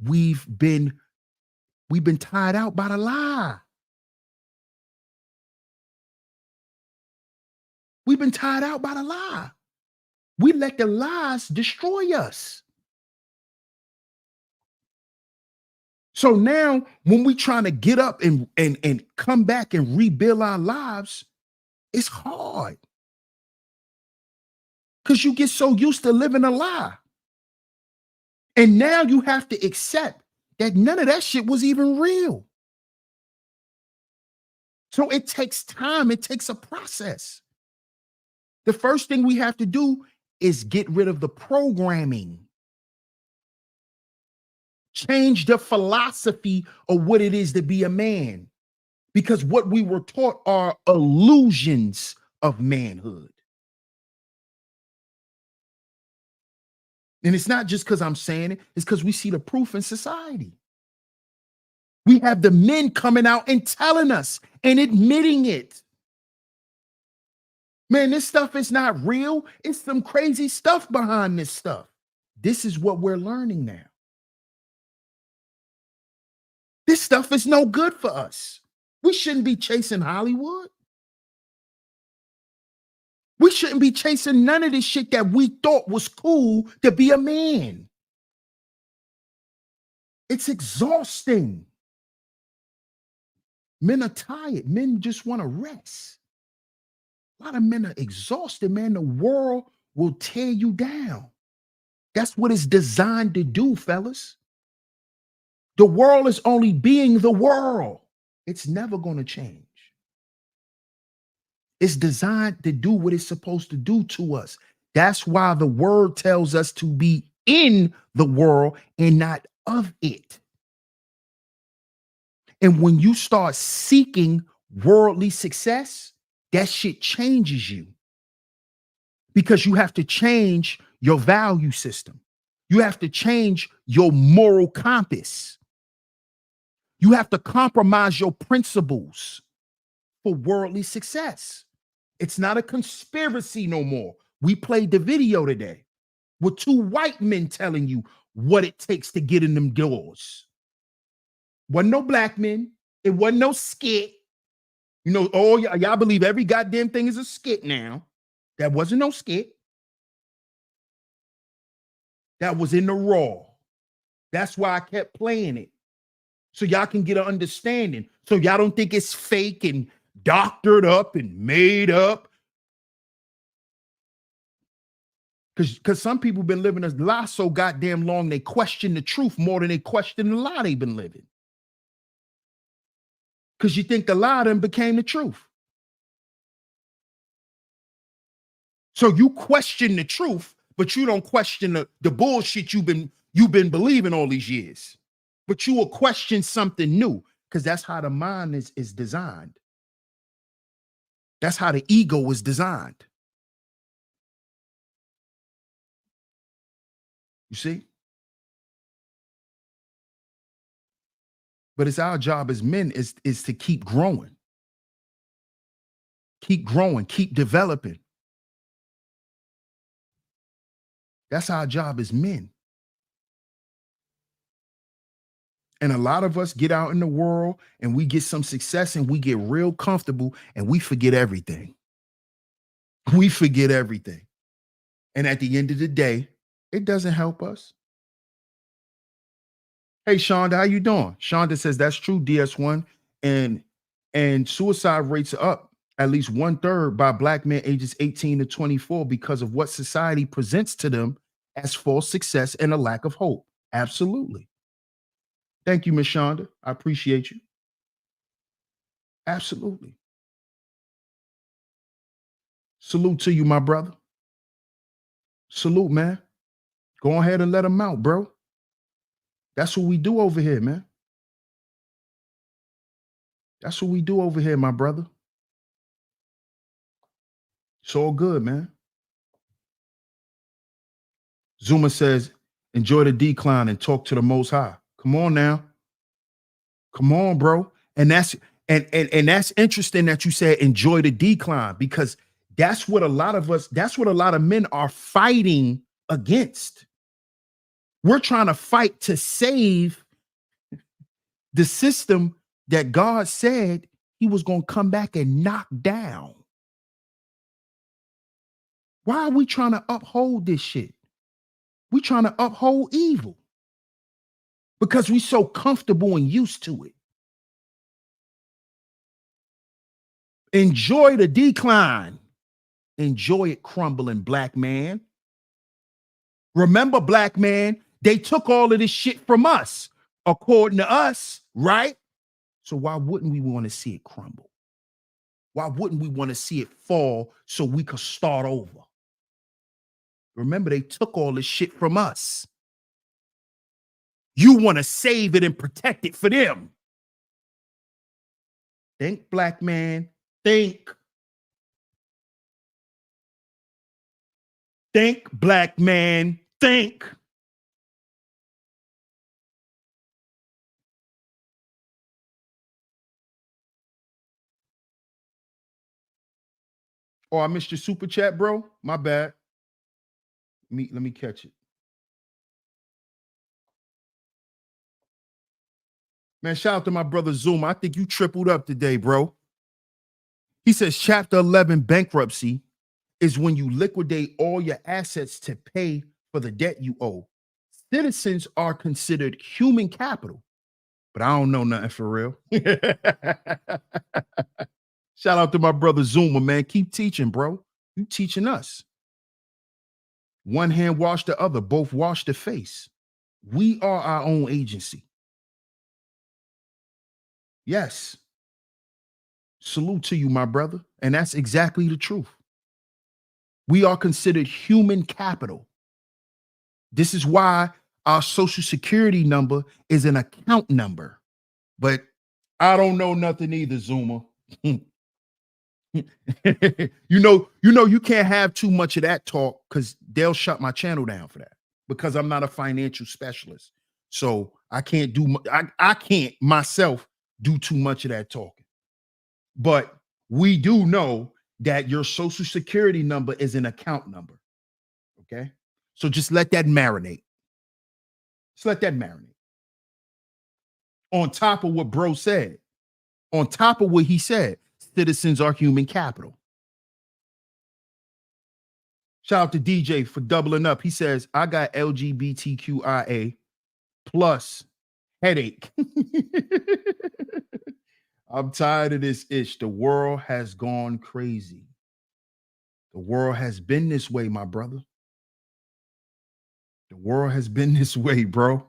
we've been tied out by the lie. We've been tied out by the lie. We let the lies destroy us. So now when we trying to get up and come back and rebuild our lives, it's hard. Because you get so used to living a lie. And now you have to accept that none of that shit was even real. So it takes time. It takes a process. The first thing we have to do is get rid of the programming. Change the philosophy of what it is to be a man. Because what we were taught are illusions of manhood. And it's not just because I'm saying it, it's because we see the proof in society. We have the men coming out and telling us and admitting it. Man, this stuff is not real. It's some crazy stuff behind this stuff. This is what we're learning now. This stuff is no good for us. We shouldn't be chasing Hollywood. We shouldn't be chasing none of this shit that we thought was cool to be a man. It's exhausting. Men are tired. Men just want to rest. A lot of men are exhausted, man. The world will tear you down. That's what it's designed to do, fellas. The world is only being the world. It's never going to change. It's designed to do what it's supposed to do to us. That's why the word tells us to be in the world and not of it. And when you start seeking worldly success, that shit changes you. Because you have to change your value system. You have to change your moral compass. You have to compromise your principles for worldly success. It's not a conspiracy no more. We played the video today with two white men telling you what it takes to get in them doors. Wasn't no black men. It wasn't no skit. You know, oh, y'all believe every goddamn thing is a skit now. That wasn't no skit. That was in the raw. That's why I kept playing it. So y'all can get an understanding. So y'all don't think it's fake and doctored up and made up. Because some people been living a lie so goddamn long, they question the truth more than they question the lie they've been living. Because you think the lie then became the truth. So you question the truth, but you don't question the bullshit you've been believing all these years. But you will question something new, because that's how the mind is designed. That's how the ego is designed. You see? But it's our job as men is to keep growing. Keep growing, keep developing. That's our job as men. And a lot of us get out in the world and we get some success and we get real comfortable and we forget everything. We forget everything. And at the end of the day, it doesn't help us. Hey, Shonda, how you doing? Shonda says, that's true, DS1. And And suicide rates are up at least 1/3 by Black men ages 18 to 24 because of what society presents to them as false success and a lack of hope. Absolutely. Thank you, Miss Shonda. I appreciate you. Absolutely. Salute to you, my brother. Salute, man. Go ahead and let them out, bro. That's what we do over here, man. That's what we do over here, my brother. It's all good, man. Zuma says, enjoy the decline and talk to the Most High. Come on now. Come on, bro. And that's that's interesting that you said enjoy the decline, because that's what a lot of men are fighting against. We're trying to fight to save the system that God said he was going to come back and knock down. Why are we trying to uphold this shit? We trying to uphold evil because we so comfortable and used to it. Enjoy the decline. Enjoy it crumbling, black man. Remember, black man, they took all of this shit from us, according to us, right? So why wouldn't we want to see it crumble? Why wouldn't we want to see it fall so we could start over? Remember, they took all this shit from us. You want to save it and protect it for them. Think, black man. Think. Think, black man. Think. Oh, I missed your super chat, bro. My bad. Let me catch it. Man, shout out to my brother Zoom. I think you tripled up today, bro. He says chapter 11 bankruptcy is when you liquidate all your assets to pay for the debt you owe. Citizens are considered human capital, but I don't know nothing for real. Shout out to my brother Zuma, man. Keep teaching, bro. You teaching us. One hand wash the other, both wash the face. We are our own agency. Yes. Salute to you, my brother. And that's exactly the truth. We are considered human capital. This is why our social security number is an account number. But I don't know nothing either, Zuma. you can't have too much of that talk because they'll shut my channel down for that, because I'm not a financial specialist. So I can't I can't myself do too much of that talking. But we do know that your social security number is an account number. Okay. So just let that marinate. Just let that marinate. On top of what bro said, on top of what he said, citizens are human capital. Shout out to DJ for doubling up. He says, I got LGBTQIA plus headache. I'm tired of this itch. The world has gone crazy. The world has been this way, my brother. The world has been this way, bro.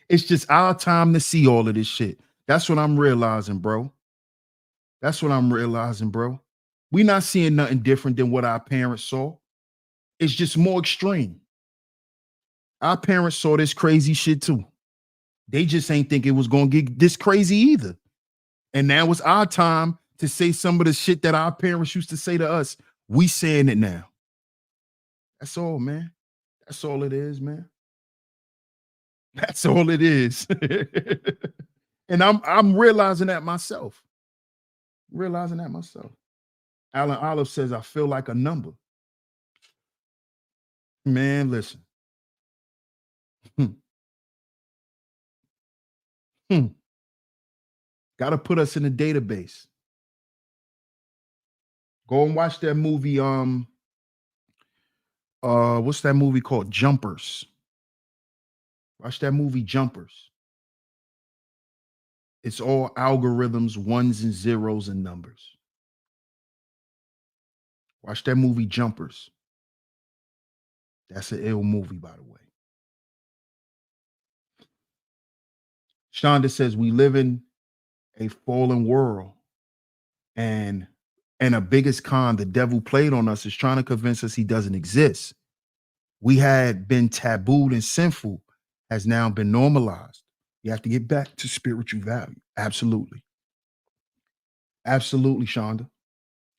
It's just our time to see all of this shit. That's what I'm realizing, bro. That's what I'm realizing, bro. We're not seeing nothing different than what our parents saw. It's just more extreme. Our parents saw this crazy shit too. They just ain't think it was going to get this crazy either. And now it's our time to say some of the shit that our parents used to say to us. We saying it now. That's all, man. That's all it is, man. That's all it is. And I'm realizing that myself. Realizing that myself. Alan Olive says, I feel like a number. Man, listen. Got to put us in a database. Go and watch that movie. What's that movie called? Jumpers. Watch that movie Jumpers. It's all algorithms, ones and zeros and numbers. Watch that movie Jumpers. That's an ill movie, by the way. Shonda says we live in a fallen world, and a biggest con the devil played on us is trying to convince us he doesn't exist. We had been tabooed and sinful has now been normalized. You have to get back to spiritual value. Absolutely. Absolutely, Shonda.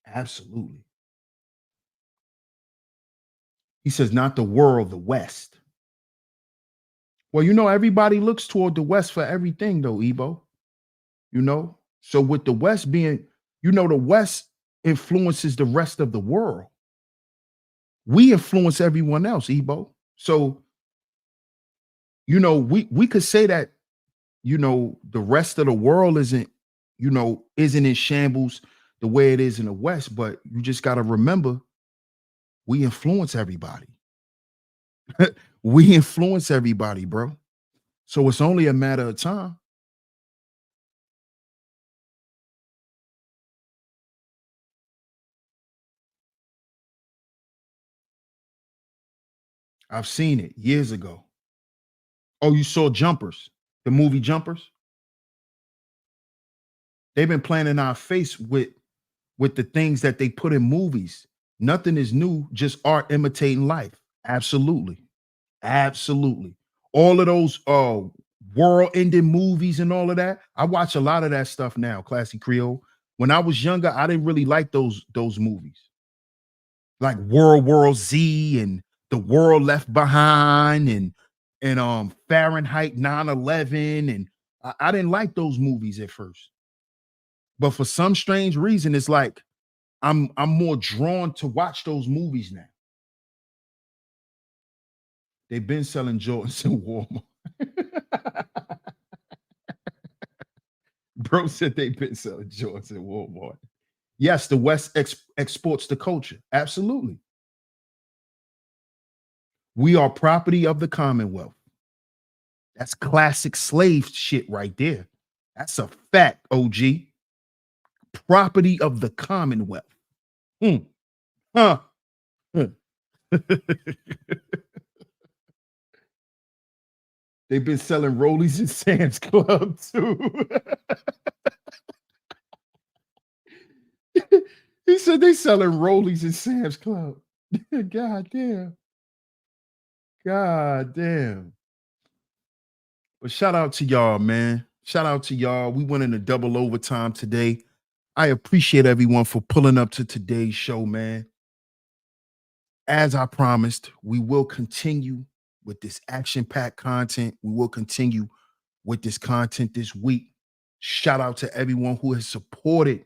Absolutely. He says, not the world, the West. Well, you know, everybody looks toward the West for everything, though, Ebo. You know? So with the West being, you know, the West influences the rest of the world. We influence everyone else, Ebo. So, you know, we could say that, you know, the rest of the world isn't in shambles the way it is in the West, but you just got to remember, we influence everybody. We influence everybody, bro. So it's only a matter of time. I've seen it years ago. Oh, you saw Jumpers, the movie Jumpers? They've been playing in our face with the things that they put in movies. Nothing is new, just art imitating life. Absolutely. Absolutely. All of those world-ending movies and all of that. I watch a lot of that stuff now, Classy Creole. When I was younger, I didn't really like those movies. Like World War Z and The World Left Behind and Fahrenheit 9/11. And I didn't like those movies at first. But for some strange reason, it's like I'm more drawn to watch those movies now. They've been selling Jordans in Walmart. Bro said they've been selling Jordans in Walmart. Yes, the West exports the culture. Absolutely. We are property of the Commonwealth. That's classic slave shit right there. That's a fact, OG. Property of the Commonwealth. Huh. They've been selling rollies in Sam's Club too. He said they selling rollies in Sam's Club. God damn. God damn. But shout out to y'all, man. Shout out to y'all. We went into double overtime today. I appreciate everyone for pulling up to today's show, man. As I promised, we will continue with this action-packed content. We will continue with this content this week. Shout out to everyone who has supported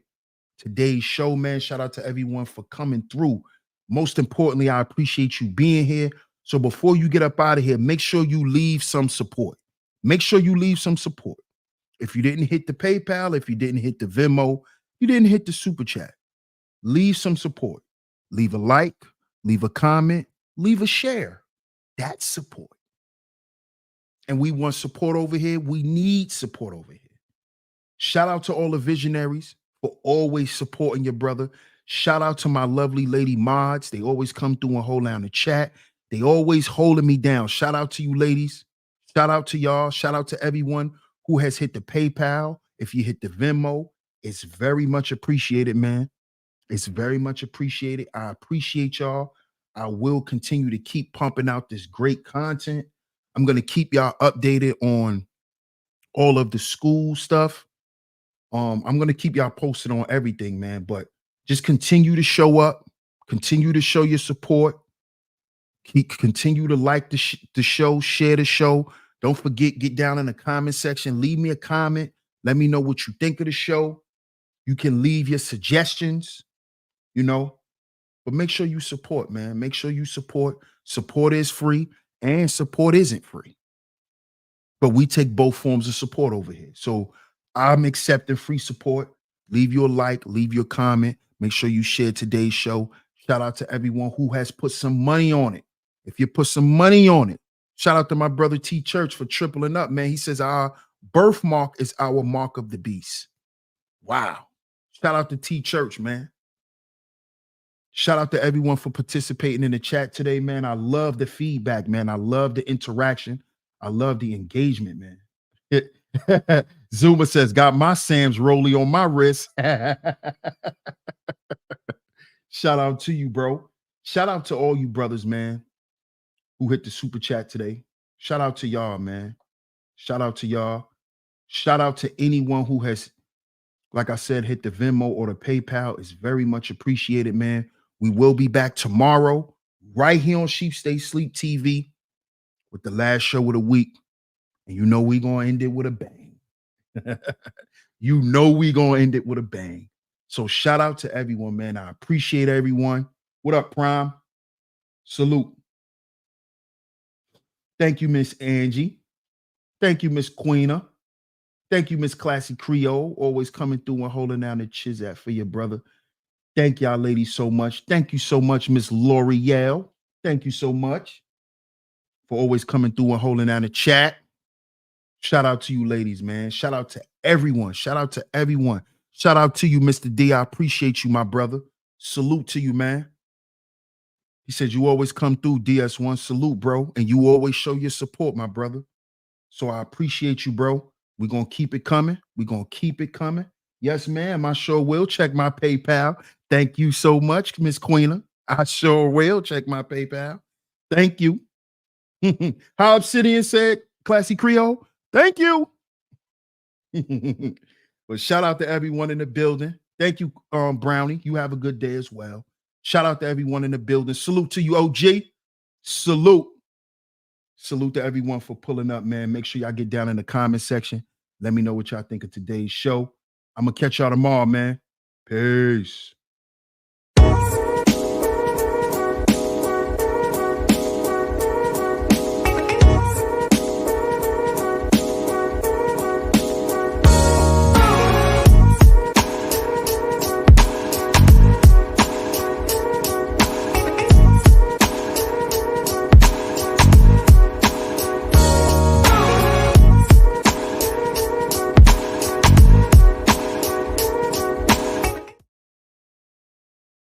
today's show, man. Shout out to everyone for coming through. Most importantly, I appreciate you being here. So before you get up out of here, make sure you leave some support. Make sure you leave some support. If you didn't hit the PayPal, if you didn't hit the Venmo, you didn't hit the Super Chat, leave some support. Leave a like, leave a comment, leave a share. That's support. And we want support over here. We need support over here. Shout out to all the visionaries for always supporting your brother. Shout out to my lovely lady mods. They always come through and hold down the chat. They always holding me down. Shout out to you ladies. Shout out to y'all. Shout out to everyone who has hit the PayPal. If you hit the Venmo, it's very much appreciated, man. It's very much appreciated. I appreciate y'all. I will continue to keep pumping out this great content. I'm going to keep y'all updated on all of the school stuff. I'm going to keep y'all posted on everything, man. But just continue to show up. Continue to show your support. Continue to like the show, share the show. Don't forget, get down in the comment section. Leave me a comment. Let me know what you think of the show. You can leave your suggestions, but make sure you support, man. Make sure you support. Support is free and support isn't free. But we take both forms of support over here. So I'm accepting free support. Leave your like, leave your comment. Make sure you share today's show. Shout out to everyone who has put some money on it. If you put some money on it, shout out to my brother T Church for tripling up, man. He says, Birthmark is our mark of the beast. Wow. Shout out to T Church, man. Shout out to everyone for participating in the chat today, man. I love the feedback, man. I love the interaction. I love the engagement, man. Zuma says, got my Sam's Rolly on my wrist. Shout out to you, bro. Shout out to all you brothers, man, who hit the super chat today. Shout out to y'all, man. Shout out to y'all. Shout out to anyone who has, like I said, hit the Venmo or the PayPal. It's very much appreciated, man. We will be back tomorrow right here on Sheep Stay Sleep TV with the last show of the week. And you know we're going to end it with a bang. You know we're going to end it with a bang. So shout out to everyone, man. I appreciate everyone. What up, Prime? Salute. Thank you, Miss Angie. Thank you, Miss Queena. Thank you, Miss Classy Creole. Always coming through and holding down the chizat for your brother. Thank y'all ladies so much. Thank you so much, Miss L'Oreal. Thank you so much for always coming through and holding down the chat. Shout out to you ladies, man. Shout out to everyone. Shout out to everyone. Shout out to you, Mr. D. I appreciate you, my brother. Salute to you, man. He said you always come through, DS1. Salute, bro. And you always show your support, my brother. So I appreciate you, bro. We're going to keep it coming. We're going to keep it coming. Yes, ma'am. I sure will. Check my PayPal. Thank you so much, Miss Queena. I sure will check my PayPal. Thank you. How Obsidian said, Classy Creole. Thank you. Well, shout out to everyone in the building. Thank you, Brownie. You have a good day as well. Shout out to everyone in the building. Salute to you, OG. Salute. Salute to everyone for pulling up, man. Make sure y'all get down in the comment section. Let me know what y'all think of today's show. I'm going to catch y'all tomorrow, man. Peace.